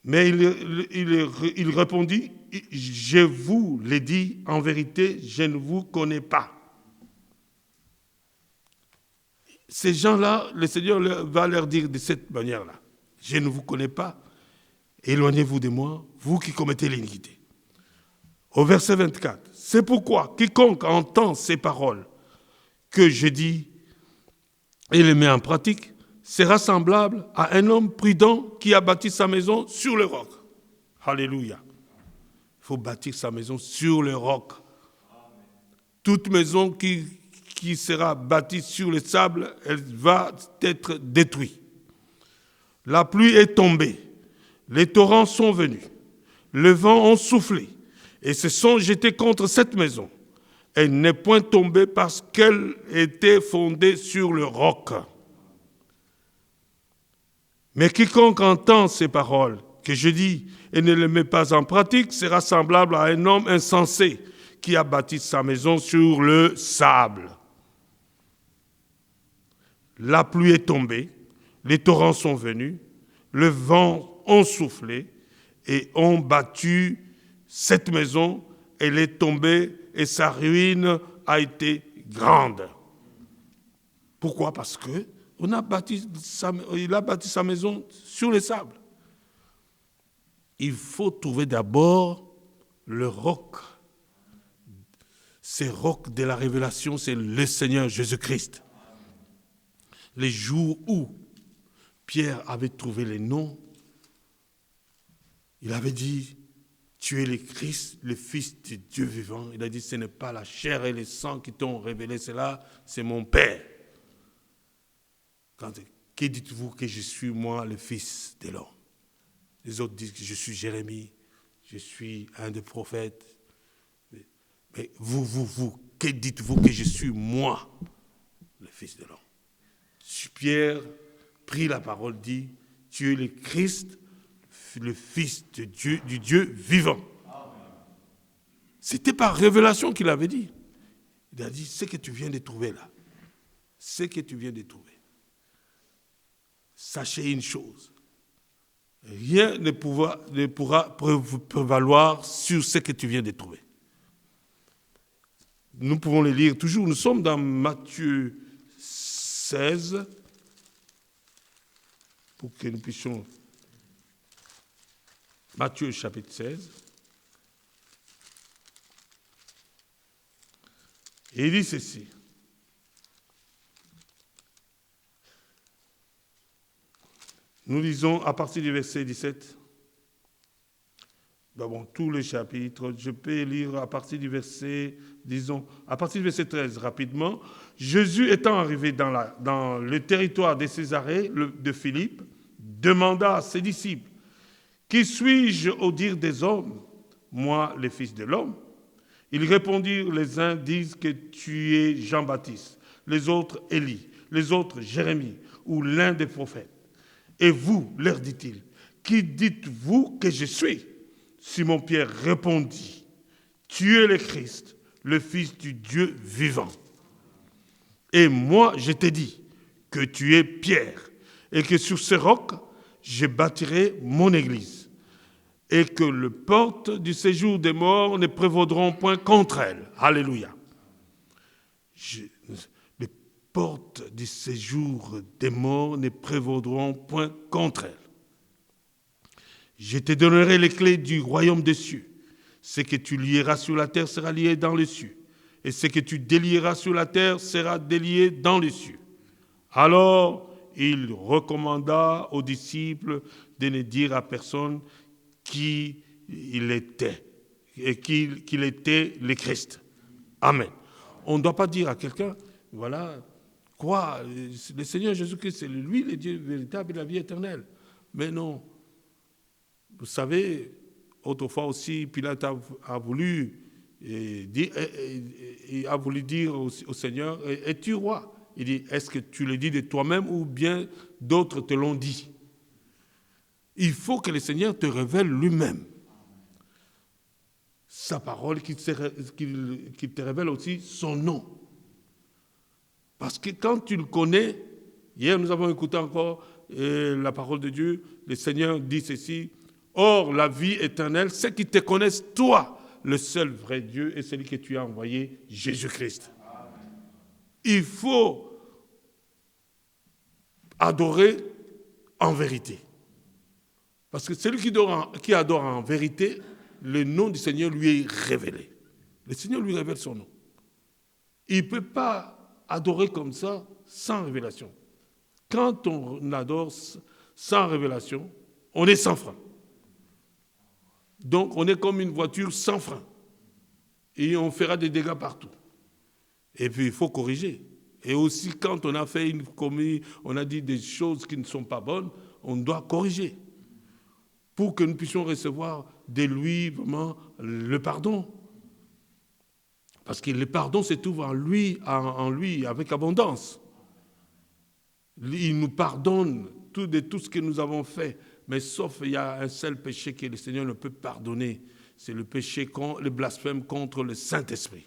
Mais il répondit, je vous l'ai dit en vérité, je ne vous connais pas. Ces gens-là, le Seigneur va leur dire de cette manière-là, je ne vous connais pas, éloignez-vous de moi, vous qui commettez l'iniquité. Au verset 24, c'est pourquoi quiconque entend ces paroles que je dis et les met en pratique sera semblable à un homme prudent qui a bâti sa maison sur le roc. Alléluia. Il faut bâtir sa maison sur le roc. Toute maison qui sera bâtie sur le sable, elle va être détruite. La pluie est tombée, les torrents sont venus, le vent a soufflé et se sont jetés contre cette maison. Elle n'est point tombée parce qu'elle était fondée sur le roc. Mais quiconque entend ces paroles que je dis et ne les met pas en pratique sera semblable à un homme insensé qui a bâti sa maison sur le sable. La pluie est tombée, les torrents sont venus, le vent a soufflé et ont battu cette maison. Elle est tombée et sa ruine a été grande. Pourquoi? Parce que il a bâti sa maison sur le sable. Il faut trouver d'abord le roc. Ce roc de la révélation, c'est le Seigneur Jésus-Christ. Les jours où Pierre avait trouvé les noms, il avait dit, tu es le Christ, le Fils de Dieu vivant. Il a dit, ce n'est pas la chair et le sang qui t'ont révélé cela, c'est mon Père. Que dites-vous que je suis moi, le Fils de l'homme? Les autres disent que je suis Jérémie, je suis un des prophètes. Mais vous, que dites-vous que je suis moi, le Fils de l'homme? Pierre prit la parole, dit, tu es le Christ, le Fils de Dieu, du Dieu vivant. C'était par révélation qu'il avait dit. Il a dit, ce que tu viens de trouver là, ce que tu viens de trouver. Sachez une chose, rien ne pourra prévaloir sur ce que tu viens de trouver. Nous pouvons les lire toujours. Nous sommes dans Matthieu 16, pour que nous puissions... Matthieu chapitre 16. Et il dit ceci. Nous lisons à partir du verset 17. Bon, tout le chapitre, je peux lire à partir du verset, à partir du verset 13 rapidement. Jésus étant arrivé dans le territoire de Césarée, de Philippe, demanda à ses disciples, qui suis-je au dire des hommes, moi le Fils de l'homme? Ils répondirent, les uns disent que tu es Jean-Baptiste, les autres Élie, les autres Jérémie ou l'un des prophètes. Et vous, leur dit-il, qui dites-vous que je suis? Simon-Pierre répondit, tu es le Christ, le Fils du Dieu vivant. Et moi, je t'ai dit que tu es Pierre, et que sur ce roc, je bâtirai mon église, et que les portes du séjour des morts ne prévaudront point contre elle. Alléluia. Les portes du séjour des morts ne prévaudront point contre elle. Je te donnerai les clés du royaume des cieux. Ce que tu lieras sur la terre sera lié dans les cieux, et ce que tu délieras sur la terre sera délié dans les cieux. Alors, il recommanda aux disciples de ne dire à personne qui il était, et qu'il était le Christ. Amen. On ne doit pas dire à quelqu'un, voilà, quoi, le Seigneur Jésus-Christ, c'est lui le Dieu véritable et la vie éternelle. Mais non. Vous savez, autrefois aussi, Pilate a voulu dire au Seigneur, es-tu roi? Il dit, est-ce que tu le dis de toi-même ou bien d'autres te l'ont dit? Il faut que le Seigneur te révèle lui-même sa parole, qu'il te révèle aussi son nom. Parce que quand tu le connais, hier nous avons écouté encore la parole de Dieu, le Seigneur dit ceci, or la vie éternelle, c'est qu'ils te connaissent toi, le seul vrai Dieu et celui que tu as envoyé, Jésus-Christ. Il faut adorer en vérité. Parce que celui qui adore en vérité, le nom du Seigneur lui est révélé. Le Seigneur lui révèle son nom. Il ne peut pas adorer comme ça sans révélation. Quand on adore sans révélation, on est sans frein. Donc on est comme une voiture sans frein. Et on fera des dégâts partout. Et puis il faut corriger. Et aussi quand on a fait une commis, on a dit des choses qui ne sont pas bonnes, on doit corriger. Pour que nous puissions recevoir de lui vraiment le pardon. Parce que le pardon se trouve en lui avec abondance. Il nous pardonne de tout ce que nous avons fait, mais sauf il y a un seul péché que le Seigneur ne peut pardonner, c'est le péché, le blasphème contre le Saint-Esprit.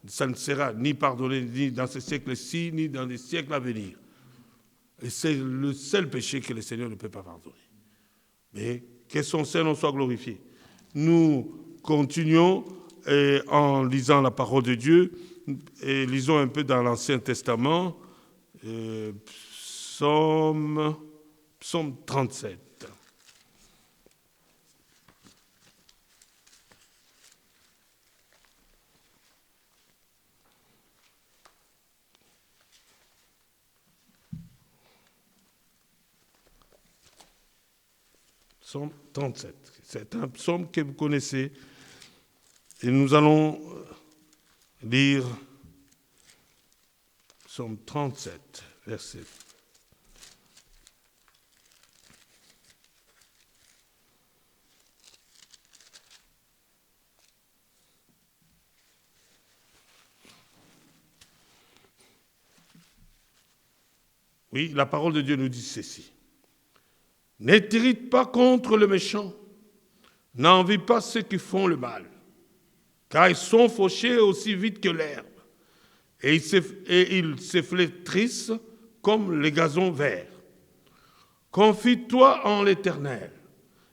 Ça ne sera ni pardonné ni dans ce siècle-ci, ni dans les siècles à venir. Et c'est le seul péché que le Seigneur ne peut pas pardonner. Mais que son Seigneur soit glorifié. Nous continuons en lisant la parole de Dieu et lisons un peu dans l'Ancien Testament, psaume 37. Psaume 37. C'est un psaume que vous connaissez. Et nous allons lire psaume 37, verset. Oui, la parole de Dieu nous dit ceci. Ne t'irrite pas contre le méchant, n'envie pas ceux qui font le mal, car ils sont fauchés aussi vite que l'herbe, et ils s'efflétrissent comme les gazons verts. Confie-toi en l'Éternel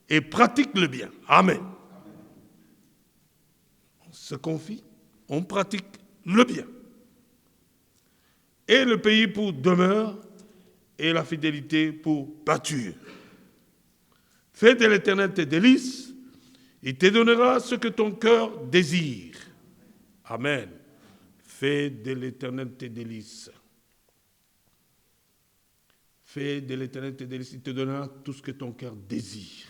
et pratique le bien. Amen. On se confie, on pratique le bien. Et le pays pour demeure et la fidélité pour pâture. Fais de l'Éternel tes délices, il te donnera ce que ton cœur désire. Amen. Fais de l'Éternel tes délices. Fais de l'Éternel tes délices, il te donnera tout ce que ton cœur désire.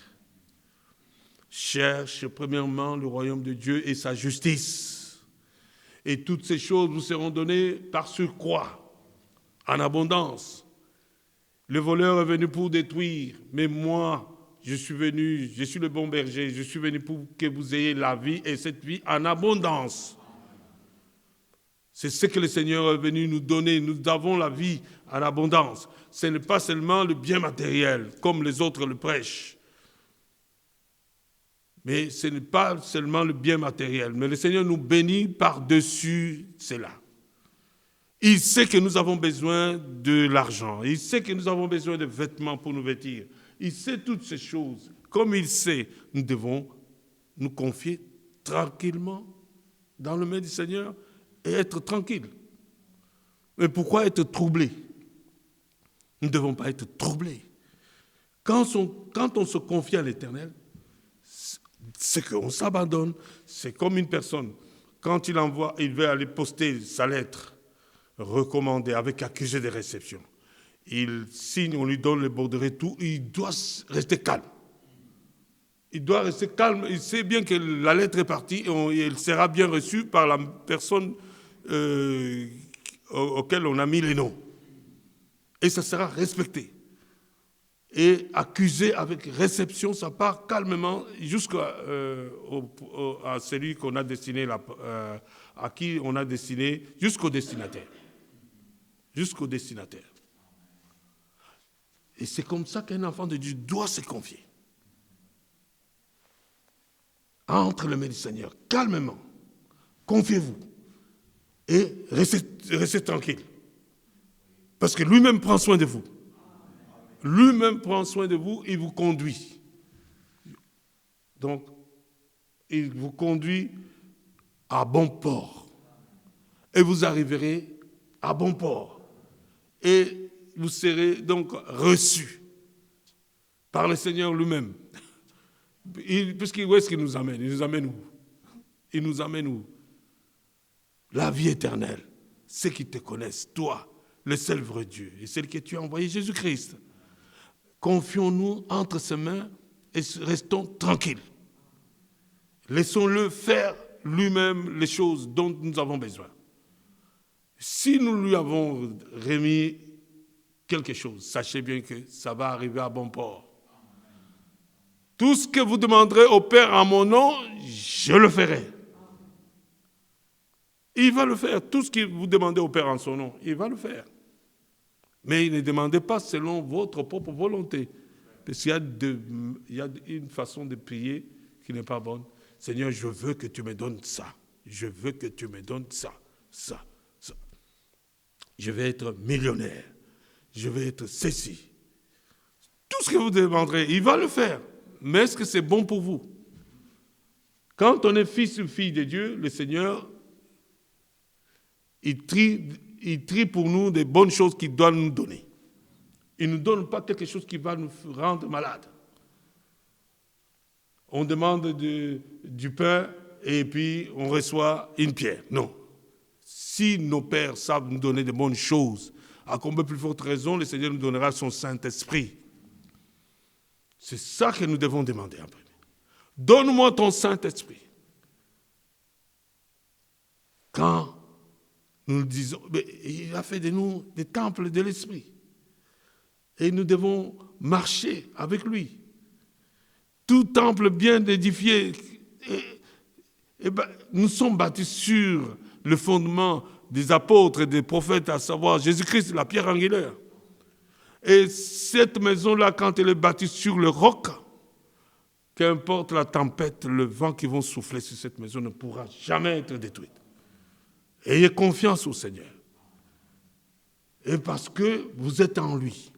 Cherche premièrement le royaume de Dieu et sa justice. Et toutes ces choses vous seront données par surcroît, en abondance. Le voleur est venu pour détruire, mais moi, je suis le bon berger, je suis venu pour que vous ayez la vie et cette vie en abondance. C'est ce que le Seigneur est venu nous donner. Nous avons la vie en abondance. Ce n'est pas seulement le bien matériel, comme les autres le prêchent. Mais ce n'est pas seulement le bien matériel. Mais le Seigneur nous bénit par-dessus cela. Il sait que nous avons besoin de l'argent. Il sait que nous avons besoin de vêtements pour nous vêtir. Il sait toutes ces choses. Comme il sait, nous devons nous confier tranquillement dans le main du Seigneur et être tranquille. Mais pourquoi être troublé? Nous ne devons pas être troublés. Quand on se confie à l'Éternel, c'est qu'on s'abandonne. C'est comme une personne, quand il veut aller poster sa lettre recommandée avec accusé de réception. Il signe, on lui donne le bordereau, tout, il doit rester calme. Il doit rester calme. Il sait bien que la lettre est partie et elle sera bien reçue par la personne auquel on a mis les noms. Et ça sera respecté. Et accusé avec réception, ça part calmement jusqu'à celui qu'on a destiné, à qui on a destiné, jusqu'au destinataire. Jusqu'au destinataire. Et c'est comme ça qu'un enfant de Dieu doit se confier. Entre les mains du Seigneur, calmement, confiez-vous et restez tranquille. Parce que lui-même prend soin de vous. Lui-même prend soin de vous, il vous conduit. Donc, il vous conduit à bon port. Et vous arriverez à bon port. Et vous serez donc reçus par le Seigneur lui-même. Où est-ce qu'il nous amène? Il nous amène où? Il nous amène où? La vie éternelle. Ceux qui te connaissent, toi, le seul vrai Dieu, et celle que tu as envoyé, Jésus-Christ. Confions-nous entre ses mains et restons tranquilles. Laissons-le faire lui-même les choses dont nous avons besoin. Si nous lui avons remis quelque chose, sachez bien que ça va arriver à bon port. Tout ce que vous demanderez au Père en mon nom, je le ferai. Il va le faire. Tout ce que vous demandez au Père en son nom, il va le faire. Mais ne demandez pas selon votre propre volonté. Parce qu'il y a une façon de prier qui n'est pas bonne. Seigneur, je veux que tu me donnes ça. Je veux que tu me donnes ça. Je vais être millionnaire. Je vais être ceci. Tout ce que vous demanderez, il va le faire. Mais est-ce que c'est bon pour vous? Quand on est fils ou fille de Dieu, le Seigneur, il trie pour nous des bonnes choses qu'il doit nous donner. Il ne nous donne pas quelque chose qui va nous rendre malades. On demande du pain et puis on reçoit une pierre. Non. Si nos pères savent nous donner de bonnes choses, à combien plus forte raison, le Seigneur nous donnera son Saint-Esprit. C'est ça que nous devons demander en premier. Donne-moi ton Saint-Esprit. Quand nous disons, mais il a fait de nous des temples de l'Esprit. Et nous devons marcher avec lui. Tout temple bien édifié, nous sommes bâtis sur le fondement des apôtres et des prophètes, à savoir Jésus-Christ, la pierre angulaire. Et cette maison-là, quand elle est bâtie sur le roc, qu'importe la tempête, le vent qui vont souffler sur cette maison ne pourra jamais être détruite. Ayez confiance au Seigneur. Et parce que vous êtes en lui,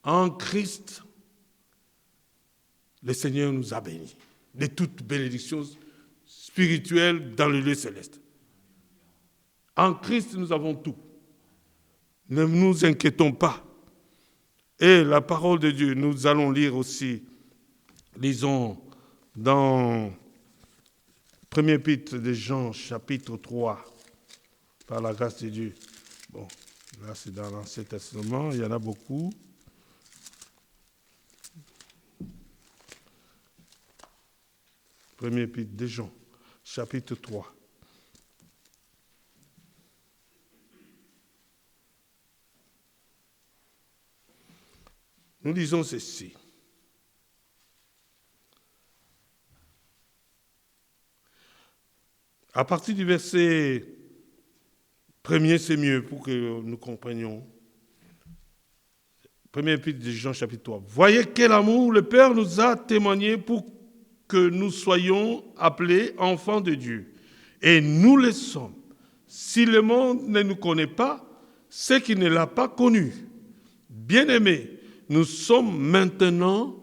en Christ, le Seigneur nous a bénis de toutes bénédictions spirituelles dans le lieu céleste. En Christ, nous avons tout. Ne nous inquiétons pas. Et la parole de Dieu, nous allons lire aussi, lisons dans 1er Épître de Jean, chapitre 3, par la grâce de Dieu. Bon, là c'est dans l'Ancien Testament, il y en a beaucoup. Premier Épître de Jean, chapitre 3. Nous lisons ceci. À partir du verset 1er, c'est mieux pour que nous comprenions. Premier Épître de Jean, chapitre 3. Voyez quel amour le Père nous a témoigné pour que nous soyons appelés enfants de Dieu. Et nous le sommes. Si le monde ne nous connaît pas, c'est qu'il ne l'a pas connu. Bien-aimés, nous sommes demain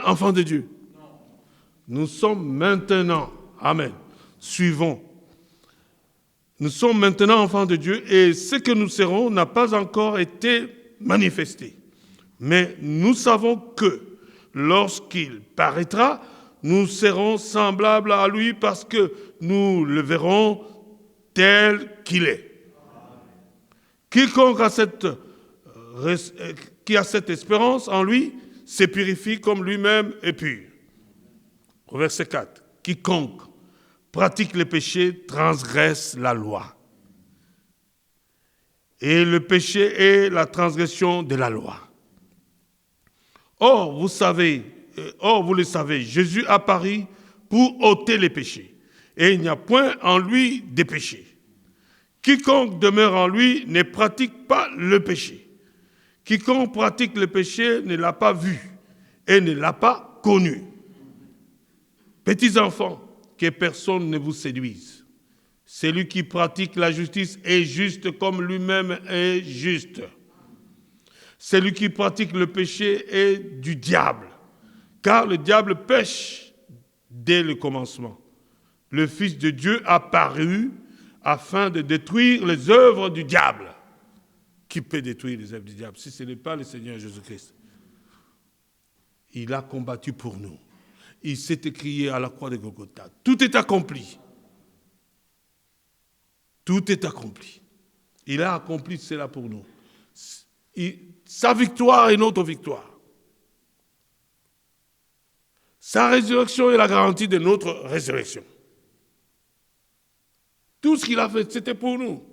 enfants de Dieu. Nous sommes maintenant, amen, suivons. Nous sommes maintenant enfants de Dieu et ce que nous serons n'a pas encore été manifesté. Mais nous savons que lorsqu'il paraîtra, nous serons semblables à lui parce que nous le verrons tel qu'il est. Quiconque qui a cette espérance en lui se purifie comme lui-même est pur. Au verset 4, quiconque pratique le péché transgresse la loi. Et le péché est la transgression de la loi. Or, vous le savez, Jésus apparut pour ôter les péchés. Et il n'y a point en lui de péché. Quiconque demeure en lui ne pratique pas le péché. Quiconque pratique le péché ne l'a pas vu et ne l'a pas connu. Petits enfants, que personne ne vous séduise. Celui qui pratique la justice est juste comme lui-même est juste. Celui qui pratique le péché est du diable, car le diable pêche dès le commencement. Le Fils de Dieu apparut afin de détruire les œuvres du diable. Qui peut détruire les œuvres du diable si ce n'est pas le Seigneur Jésus-Christ? Il a combattu pour nous. Il s'est écrié à la croix de Golgotha. Tout est accompli. Tout est accompli. Il a accompli cela pour nous. Sa victoire est notre victoire. Sa résurrection est la garantie de notre résurrection. Tout ce qu'il a fait, c'était pour nous.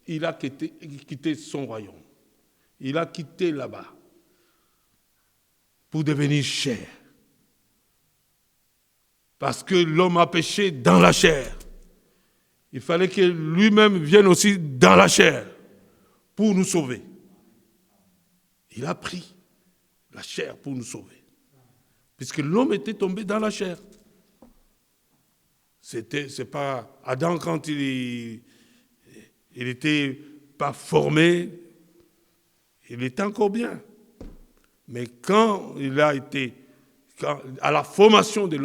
Il a quitté son royaume. Il a quitté là-bas pour devenir chair. Parce que l'homme a péché dans la chair. Il fallait que lui-même vienne aussi dans la chair pour nous sauver. Il a pris la chair pour nous sauver. Puisque l'homme était tombé dans la chair. C'est pas Adam quand il n'était pas formé, il était encore bien. Mais quand à la formation de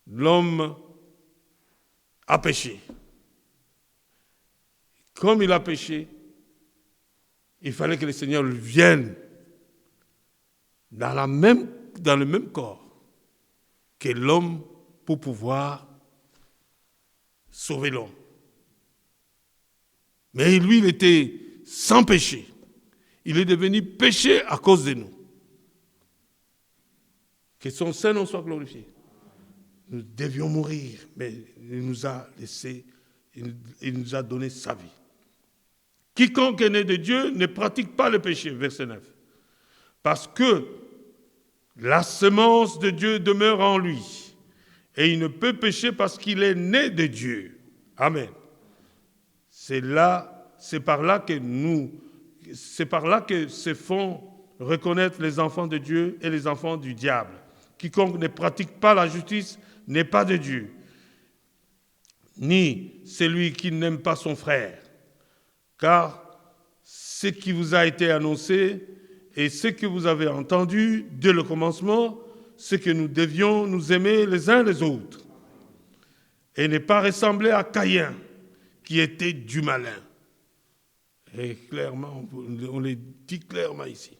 l'homme a péché. Comme il a péché, il fallait que le Seigneur vienne dans le même corps que l'homme pour pouvoir sauver l'homme. Mais lui, il était sans péché. Il est devenu péché à cause de nous. Que son Saint-Nom soit glorifié. Nous devions mourir, mais il nous a laissé, il nous a donné sa vie. Quiconque est né de Dieu ne pratique pas le péché, verset 9. Parce que la semence de Dieu demeure en lui. Et il ne peut pécher parce qu'il est né de Dieu. Amen. C'est par là que se font reconnaître les enfants de Dieu et les enfants du diable. Quiconque ne pratique pas la justice n'est pas de Dieu, ni celui qui n'aime pas son frère. Car ce qui vous a été annoncé et ce que vous avez entendu dès le commencement, c'est que nous devions nous aimer les uns les autres et ne pas ressembler à Caïn, qui était du malin. Et clairement, on le dit clairement ici.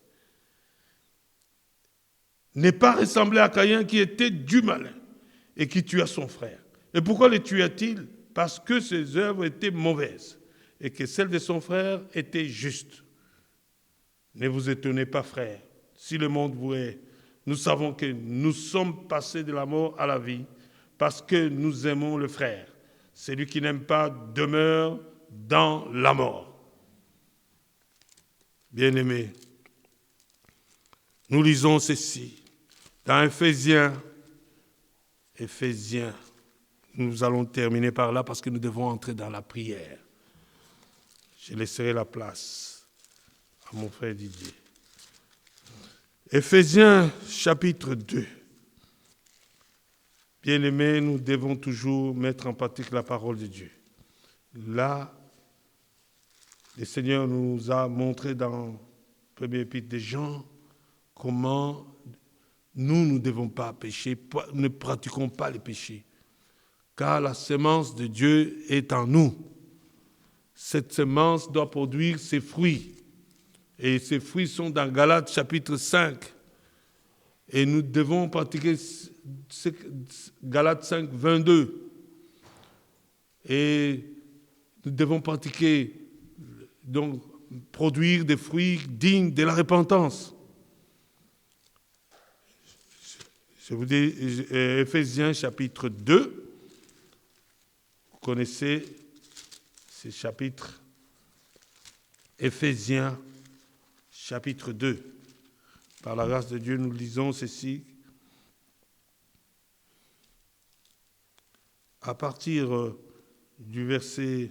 Ne pas ressembler à Caïn, qui était du malin et qui tua son frère. Et pourquoi le tua-t-il? Parce que ses œuvres étaient mauvaises et que celles de son frère étaient justes. Ne vous étonnez pas, frères, si le monde vous hait. Nous savons que nous sommes passés de la mort à la vie parce que nous aimons le frère. Celui qui n'aime pas demeure dans la mort. Bien-aimés, nous lisons ceci dans Éphésiens. Nous allons terminer par là parce que nous devons entrer dans la prière. Je laisserai la place à mon frère Didier. Éphésiens chapitre 2. Bien-aimés, nous devons toujours mettre en pratique la parole de Dieu. Là, le Seigneur nous a montré dans le premier épître de Jean comment nous ne devons pas pécher, ne pratiquons pas les péchés, car la semence de Dieu est en nous. Cette semence doit produire ses fruits, et ces fruits sont dans Galates chapitre 5. Et nous devons pratiquer Galates 5, 22. Et nous devons pratiquer, donc produire des fruits dignes de la repentance. Je vous dis, Éphésiens chapitre 2, vous connaissez ces chapitres. Éphésiens chapitre 2. Par la grâce de Dieu, nous lisons ceci. À partir du verset...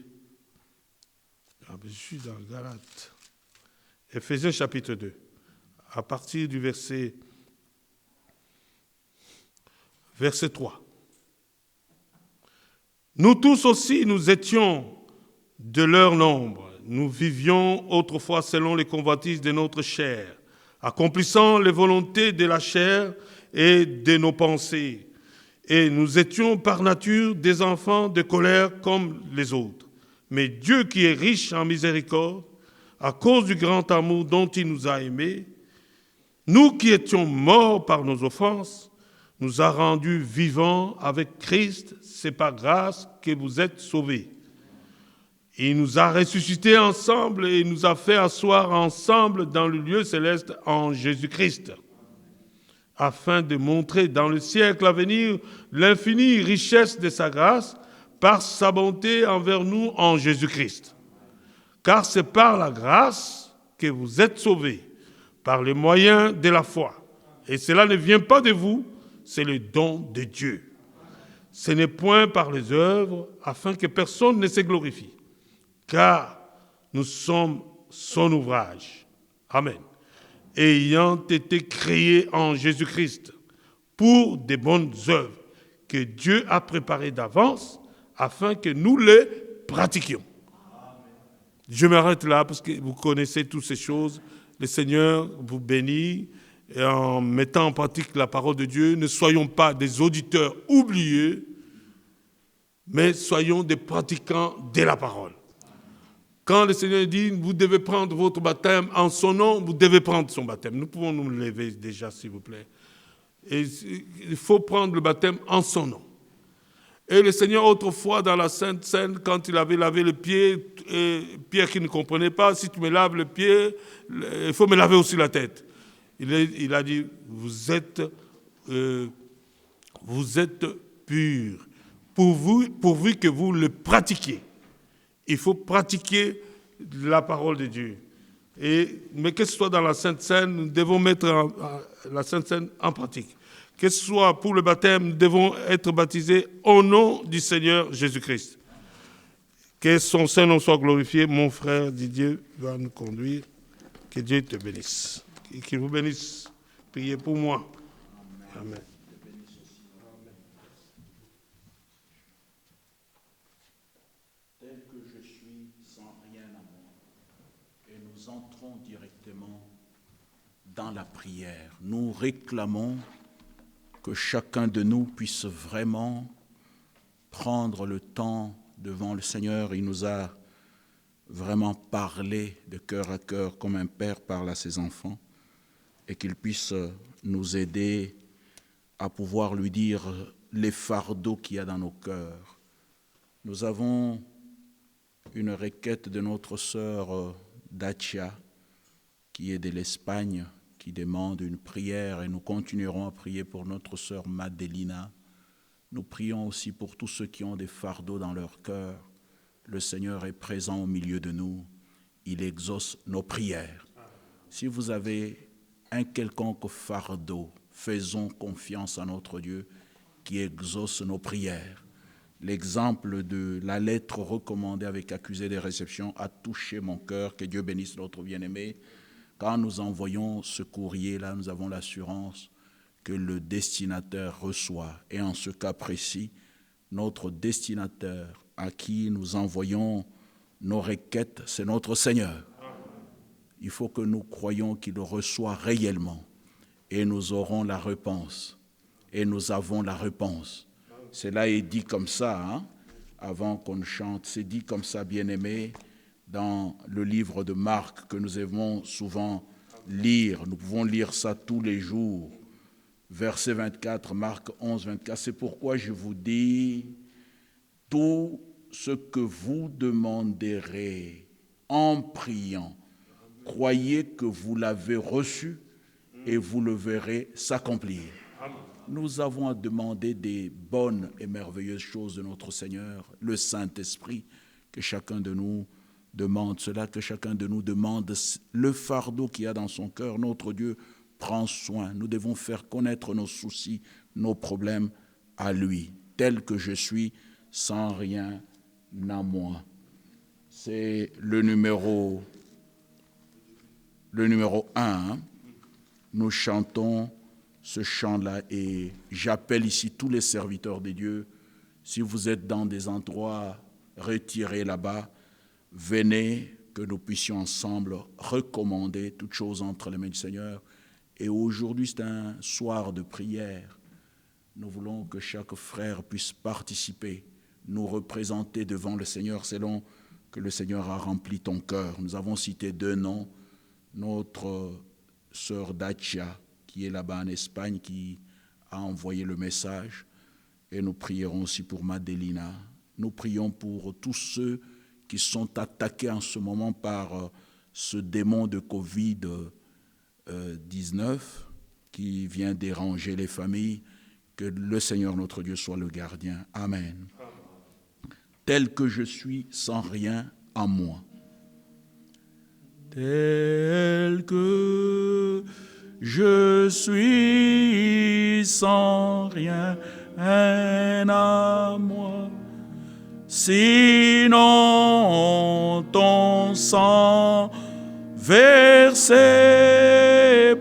je suis dans Galates. Éphésiens chapitre 2. À partir du verset 3. Nous tous aussi, nous étions de leur nombre. Nous vivions autrefois selon les convoitises de notre chair, accomplissant les volontés de la chair et de nos pensées. Et nous étions par nature des enfants de colère comme les autres. Mais Dieu qui est riche en miséricorde, à cause du grand amour dont il nous a aimés, nous qui étions morts par nos offenses, nous a rendus vivants avec Christ. C'est par grâce que vous êtes sauvés. Il nous a ressuscités ensemble et nous a fait asseoir ensemble dans le lieu céleste en Jésus-Christ, afin de montrer dans le siècle à venir l'infinie richesse de sa grâce par sa bonté envers nous en Jésus-Christ. Car c'est par la grâce que vous êtes sauvés, par les moyens de la foi. Et cela ne vient pas de vous, c'est le don de Dieu. Ce n'est point par les œuvres, afin que personne ne se glorifie. Car nous sommes son ouvrage. Amen. Ayant été créés en Jésus-Christ pour des bonnes œuvres que Dieu a préparées d'avance afin que nous les pratiquions. Je m'arrête là parce que vous connaissez toutes ces choses. Le Seigneur vous bénit et en mettant en pratique la parole de Dieu, ne soyons pas des auditeurs oubliés, mais soyons des pratiquants de la parole. Quand le Seigneur dit, vous devez prendre votre baptême en son nom, vous devez prendre son baptême. Nous pouvons nous lever déjà, s'il vous plaît. Et il faut prendre le baptême en son nom. Et le Seigneur, autrefois, dans la Sainte Seine, quand il avait lavé le pied, et Pierre qui ne comprenait pas, si tu me laves le pied, il faut me laver aussi la tête. Il a dit, vous êtes purs, pourvu que vous le pratiquiez. Il faut pratiquer la parole de Dieu. Mais que ce soit dans la Sainte Seine, nous devons mettre la Sainte Seine en pratique. Que ce soit pour le baptême, nous devons être baptisés au nom du Seigneur Jésus-Christ. Que son Saint-Nom soit glorifié. Mon frère Didier va nous conduire. Que Dieu te bénisse. Et qu'il vous bénisse. Priez pour moi. Amen. Entrons directement dans la prière. Nous réclamons que chacun de nous puisse vraiment prendre le temps devant le Seigneur. Il nous a vraiment parlé de cœur à cœur comme un père parle à ses enfants et qu'il puisse nous aider à pouvoir lui dire les fardeaux qu'il y a dans nos cœurs. Nous avons une requête de notre sœur Dacia, qui est de l'Espagne, qui demande une prière, et nous continuerons à prier pour notre sœur Madelina. Nous prions aussi pour tous ceux qui ont des fardeaux dans leur cœur. Le Seigneur est présent au milieu de nous. Il exauce nos prières. Si vous avez un quelconque fardeau, faisons confiance à notre Dieu qui exauce nos prières. L'exemple de la lettre recommandée avec accusé de réception a touché mon cœur. Que Dieu bénisse notre bien-aimé. Quand nous envoyons ce courrier-là, nous avons l'assurance que le destinataire reçoit. Et en ce cas précis, notre destinataire à qui nous envoyons nos requêtes, c'est notre Seigneur. Il faut que nous croyions qu'il reçoit réellement et nous aurons la réponse. Et nous avons la réponse. Cela est dit comme ça, hein, avant qu'on chante. C'est dit comme ça, bien-aimé, dans le livre de Marc que nous aimons souvent lire. Nous pouvons lire ça tous les jours. Verset 24, Marc 11, 24. C'est pourquoi je vous dis, tout ce que vous demanderez en priant, croyez que vous l'avez reçu et vous le verrez s'accomplir. Nous avons à demander des bonnes et merveilleuses choses de notre Seigneur, le Saint-Esprit, que chacun de nous demande cela, que chacun de nous demande le fardeau qu'il y a dans son cœur. Notre Dieu prend soin. Nous devons faire connaître nos soucis, nos problèmes à lui, tel que je suis, sans rien à moi. C'est le numéro 1. Hein? Nous chantons ce chant-là et j'appelle ici tous les serviteurs de Dieu. Si vous êtes dans des endroits retirés là-bas, venez que nous puissions ensemble recommander toutes choses entre les mains du Seigneur. Et aujourd'hui, c'est un soir de prière. Nous voulons que chaque frère puisse participer, nous représenter devant le Seigneur selon que le Seigneur a rempli ton cœur. Nous avons cité 2 noms. Notre sœur Dacia, qui est là-bas en Espagne, qui a envoyé le message. Et nous prierons aussi pour Madelina. Nous prions pour tous ceux qui sont attaqués en ce moment par ce démon de Covid-19 qui vient déranger les familles. Que le Seigneur notre Dieu soit le gardien. Amen. Tel que je suis, sans rien en moi. Tel que je suis, sans rien à moi. Sinon ton sang versé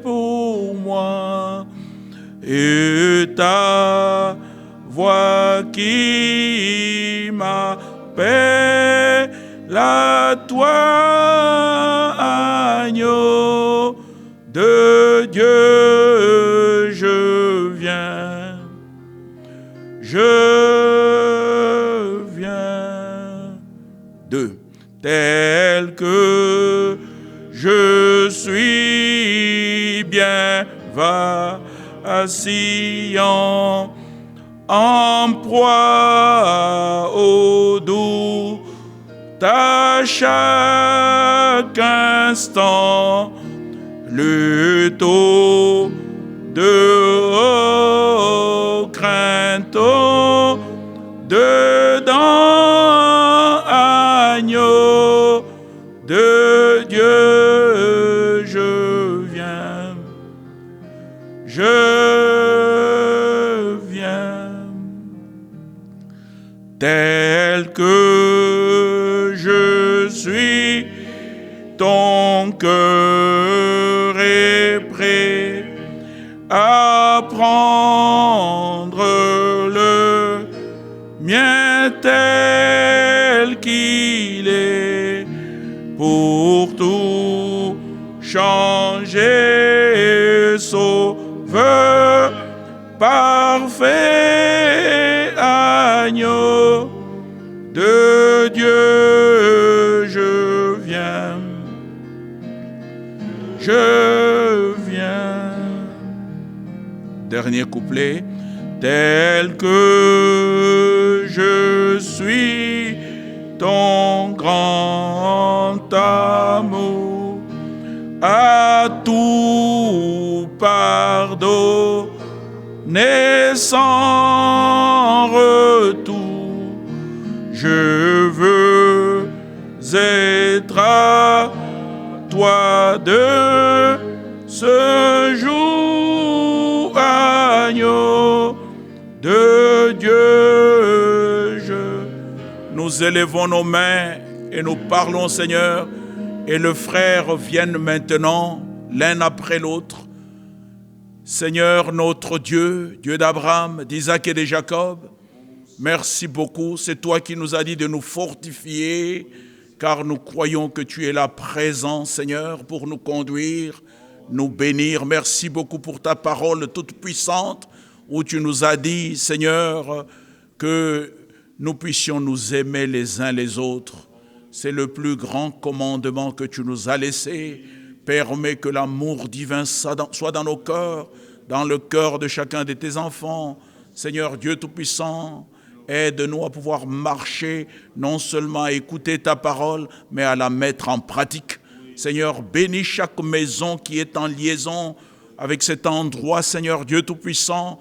pour moi et ta voix qui m'appelle à toi, agneau de Dieu, je viens. Je viens. 2. Tel que je suis bien vacillant, en proie au doux à chaque instant, le taux de haut crainte dedans, agneau de Dieu, je viens. Je viens. Tel que je suis, ton cœur est prêt à prendre le mien tel qu'il est, pour tout changer, sauveur parfait, agneau de Dieu, je viens. Je viens. Dernier couplet. Tel que je suis, ton grand amour a tout pardonné sans retour. Je veux être à toi de ce jour, agneau de Dieu. Nous élevons nos mains et nous parlons, Seigneur, et les frères viennent maintenant l'un après l'autre. Seigneur notre Dieu, Dieu d'Abraham, d'Isaac et de Jacob, merci beaucoup. C'est toi qui nous as dit de nous fortifier, car nous croyons que tu es là présent, Seigneur, pour nous conduire, nous bénir. Merci beaucoup pour ta parole toute puissante, où tu nous as dit, Seigneur, que nous puissions nous aimer les uns les autres. C'est le plus grand commandement que tu nous as laissé. Permets que l'amour divin soit dans nos cœurs, dans le cœur de chacun de tes enfants. Seigneur Dieu Tout-Puissant, aide-nous à pouvoir marcher, non seulement à écouter ta parole, mais à la mettre en pratique. Seigneur, bénis chaque maison qui est en liaison avec cet endroit, Seigneur Dieu Tout-Puissant.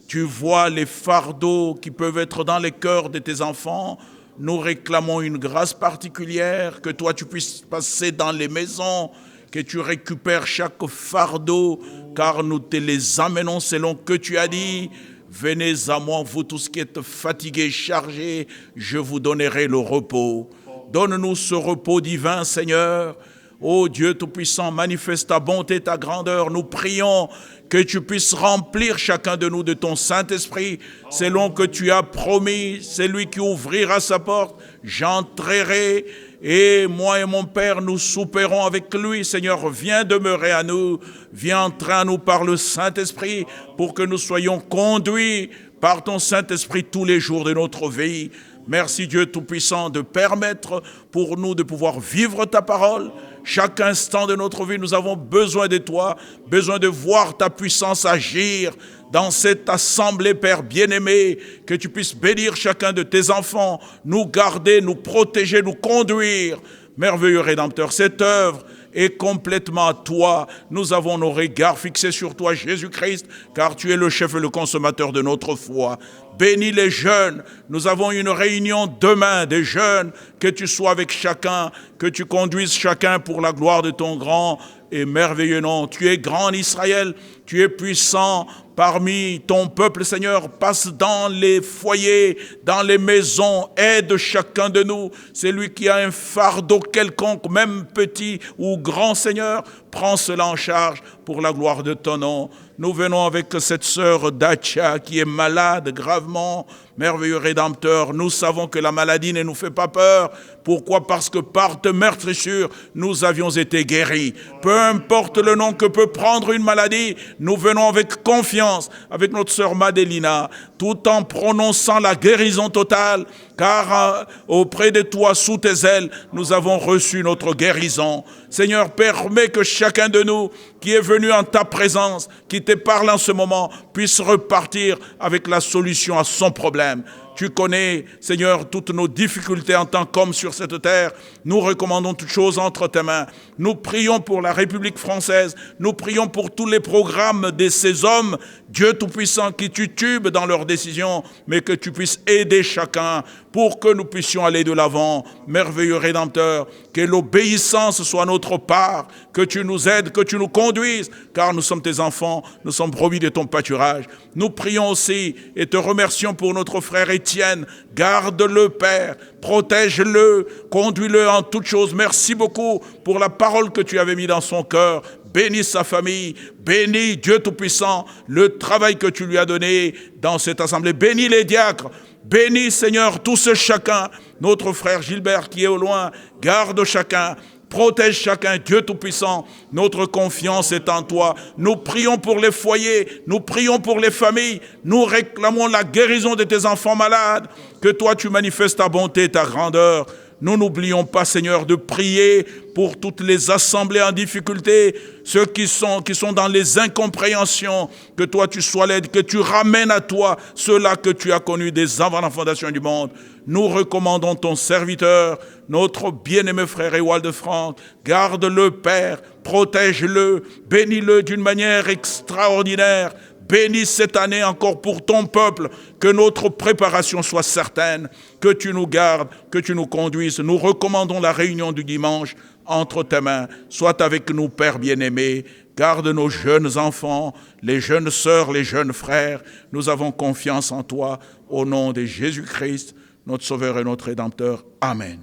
Tu vois les fardeaux qui peuvent être dans les cœurs de tes enfants. Nous réclamons une grâce particulière, que toi tu puisses passer dans les maisons, que tu récupères chaque fardeau, car nous te les amenons selon que tu as dit. Venez à moi, vous tous qui êtes fatigués, chargés, je vous donnerai le repos. Donne-nous ce repos divin, Seigneur. Ô Dieu Tout-Puissant, manifeste ta bonté, ta grandeur. Nous prions que tu puisses remplir chacun de nous de ton Saint-Esprit, selon que tu as promis. C'est lui qui ouvrira sa porte. J'entrerai et moi et mon Père, nous souperons avec lui. Seigneur, viens demeurer à nous. Viens entrer à nous par le Saint-Esprit pour que nous soyons conduits par ton Saint-Esprit tous les jours de notre vie. Merci Dieu Tout-Puissant de permettre pour nous de pouvoir vivre ta parole. Chaque instant de notre vie, nous avons besoin de toi, besoin de voir ta puissance agir dans cette assemblée, Père bien-aimé, que tu puisses bénir chacun de tes enfants, nous garder, nous protéger, nous conduire. Merveilleux Rédempteur, cette œuvre est complètement à toi. Nous avons nos regards fixés sur toi, Jésus-Christ, car tu es le chef et le consommateur de notre foi. Bénis les jeunes. Nous avons une réunion demain des jeunes. Que tu sois avec chacun, que tu conduises chacun pour la gloire de ton grand et merveilleux nom. Tu es grand en Israël, tu es puissant parmi ton peuple, Seigneur. Passe dans les foyers, dans les maisons, aide chacun de nous. C'est lui qui a un fardeau quelconque, même petit ou grand, Seigneur. Prends cela en charge pour la gloire de ton nom. Nous venons avec cette sœur Dacia qui est malade gravement. Merveilleux Rédempteur, nous savons que la maladie ne nous fait pas peur. Pourquoi? Parce que par tes meurtrissures, nous avions été guéris. Peu importe le nom que peut prendre une maladie, nous venons avec confiance, avec notre sœur Madélina, tout en prononçant la guérison totale, car auprès de toi, sous tes ailes, nous avons reçu notre guérison. Seigneur, permets que chacun de nous qui est venu en ta présence, qui te parle en ce moment, puisse repartir avec la solution à son problème. Tu connais, Seigneur, toutes nos difficultés en tant qu'hommes sur cette terre. Nous recommandons toutes choses entre tes mains. Nous prions pour la République française. Nous prions pour tous les programmes de ces hommes, Dieu Tout-Puissant, qui titubent dans leurs décisions, mais que tu puisses aider chacun pour que nous puissions aller de l'avant. Merveilleux Rédempteur, que l'obéissance soit notre part, que tu nous aides, que tu nous conduises, car nous sommes tes enfants, nous sommes brebis de ton pâturage. Nous prions aussi et te remercions pour notre frère Étienne. Garde-le, Père, protège-le, conduis-le en toutes choses. Merci beaucoup pour la parole que tu avais mis dans son cœur. Bénis sa famille, bénis Dieu Tout-Puissant, le travail que tu lui as donné dans cette assemblée. Bénis les diacres, bénis Seigneur tous chacun. Notre frère Gilbert qui est au loin, garde chacun. Protège chacun, Dieu Tout-Puissant. Notre confiance est en toi. Nous prions pour les foyers, nous prions pour les familles. Nous réclamons la guérison de tes enfants malades. Que toi, tu manifestes ta bonté, ta grandeur. Nous n'oublions pas, Seigneur, de prier pour toutes les assemblées en difficulté, ceux qui sont dans les incompréhensions. Que toi, tu sois l'aide, que tu ramènes à toi ceux-là que tu as connus dès avant la fondation du monde. Nous recommandons ton serviteur, notre bien-aimé frère Ewald Franck. Garde-le, Père, protège-le, bénis-le d'une manière extraordinaire. Bénis cette année encore pour ton peuple, que notre préparation soit certaine, que tu nous gardes, que tu nous conduises. Nous recommandons la réunion du dimanche entre tes mains. Sois avec nous, Père bien-aimé. Garde nos jeunes enfants, les jeunes sœurs, les jeunes frères. Nous avons confiance en toi, au nom de Jésus-Christ, notre Sauveur et notre Rédempteur. Amen.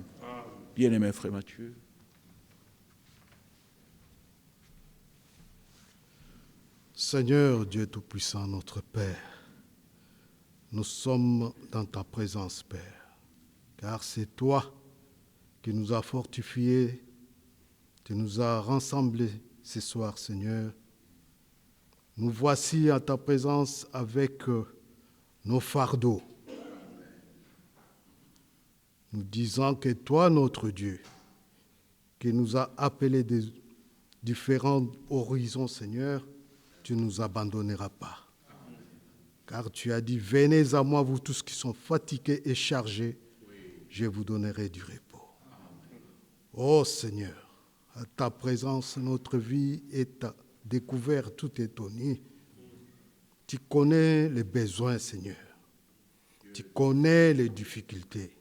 Bien-aimé frère Mathieu. Seigneur Dieu Tout-Puissant, notre Père, nous sommes dans ta présence, Père, car c'est toi qui nous as fortifiés, qui nous as rassemblés ce soir, Seigneur. Nous voici à ta présence avec nos fardeaux. Nous disons que toi, notre Dieu, qui nous as appelés des différents horizons, Seigneur, tu ne nous abandonneras pas. Car tu as dit, venez à moi, vous tous qui sont fatigués et chargés, je vous donnerai du repos. Ô Seigneur, à ta présence, notre vie est découverte, tout étonnée. Tu connais les besoins, Seigneur. Tu connais les difficultés.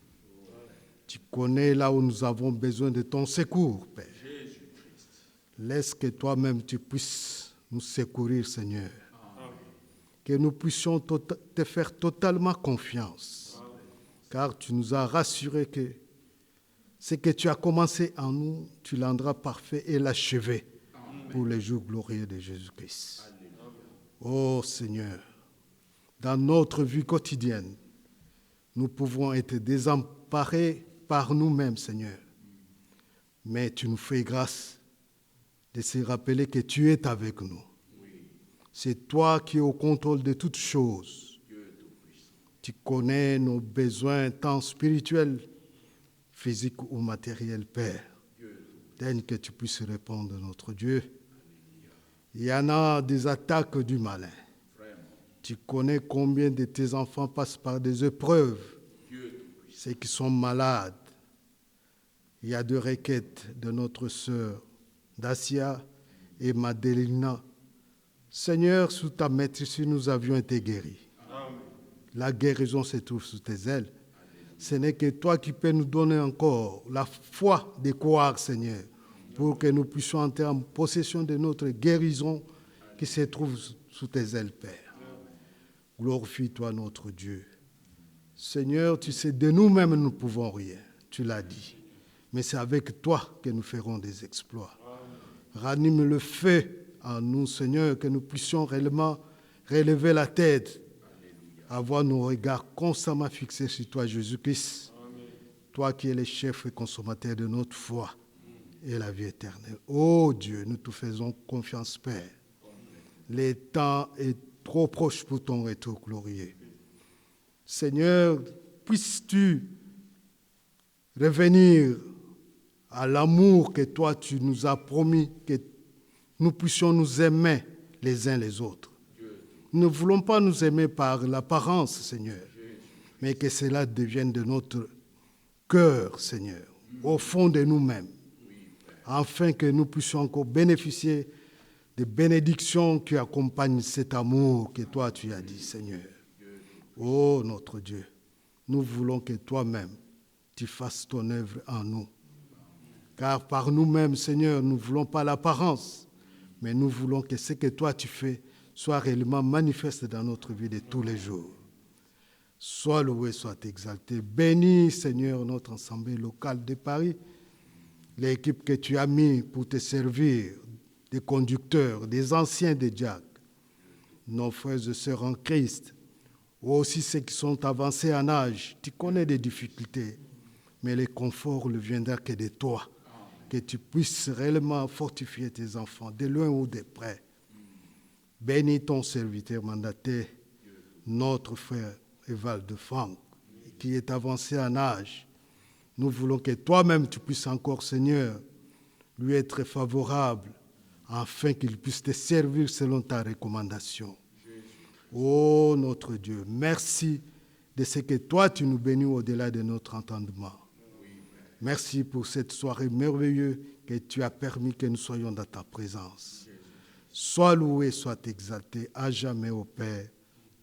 Tu connais là où nous avons besoin de ton secours, Père. Laisse que toi-même tu puisses nous secourir, Seigneur. Que nous puissions te faire totalement confiance. Car tu nous as rassuré que ce que tu as commencé en nous, tu le rendras parfait et l'achever pour les jours glorieux de Jésus-Christ. Ô Seigneur, dans notre vie quotidienne, nous pouvons être désemparés par nous-mêmes, Seigneur. Mais tu nous fais grâce de se rappeler que tu es avec nous. C'est toi qui es au contrôle de toutes choses. Tu connais nos besoins tant spirituels, physiques ou matériels, Père. Daigne que tu puisses répondre, notre Dieu. Il y en a des attaques du malin. Tu connais combien de tes enfants passent par des épreuves. Ceux qui sont malades. Il y a deux requêtes de notre sœur Dacia et Madelina. Seigneur, sous ta maîtrise, nous avions été guéris. Amen. La guérison se trouve sous tes ailes. Ce n'est que toi qui peux nous donner encore la foi de croire, Seigneur, pour que nous puissions entrer en possession de notre guérison qui se trouve sous tes ailes, Père. Glorifie-toi, notre Dieu. Seigneur, tu sais, de nous-mêmes, nous ne pouvons rien. Tu l'as dit. Mais c'est avec toi que nous ferons des exploits. Ranime le feu en nous, Seigneur, que nous puissions réellement relever la tête, avoir nos regards constamment fixés sur toi, Jésus-Christ, toi qui es le chef et consommateur de notre foi et la vie éternelle. Ô Dieu, nous te faisons confiance, Père. Le temps est trop proche pour ton retour glorieux. Seigneur, puisses-tu revenir à l'amour que toi tu nous as promis, que nous puissions nous aimer les uns les autres. Nous ne voulons pas nous aimer par l'apparence, Seigneur, mais que cela devienne de notre cœur, Seigneur, au fond de nous-mêmes, afin que nous puissions encore bénéficier des bénédictions qui accompagnent cet amour que toi tu as dit, Seigneur. Ô notre Dieu, nous voulons que toi-même tu fasses ton œuvre en nous. Car par nous-mêmes, Seigneur, nous ne voulons pas l'apparence, mais nous voulons que ce que toi tu fais soit réellement manifeste dans notre vie de tous les jours. Sois loué, sois exalté. Bénis, Seigneur, notre assemblée locale de Paris, l'équipe que tu as mis pour te servir, des conducteurs, des anciens des diacres, nos frères et sœurs en Christ, ou aussi ceux qui sont avancés en âge. Tu connais des difficultés, mais le confort ne viendra que de toi. Que tu puisses réellement fortifier tes enfants, de loin ou de près. Bénis ton serviteur mandataire, notre frère Eval de Franck, qui est avancé en âge. Nous voulons que toi-même tu puisses encore, Seigneur, lui être favorable, afin qu'il puisse te servir selon ta recommandation. Ô notre Dieu, merci de ce que toi tu nous bénis au-delà de notre entendement. Merci pour cette soirée merveilleuse que tu as permis que nous soyons dans ta présence. Sois loué, sois exalté à jamais, ô Père.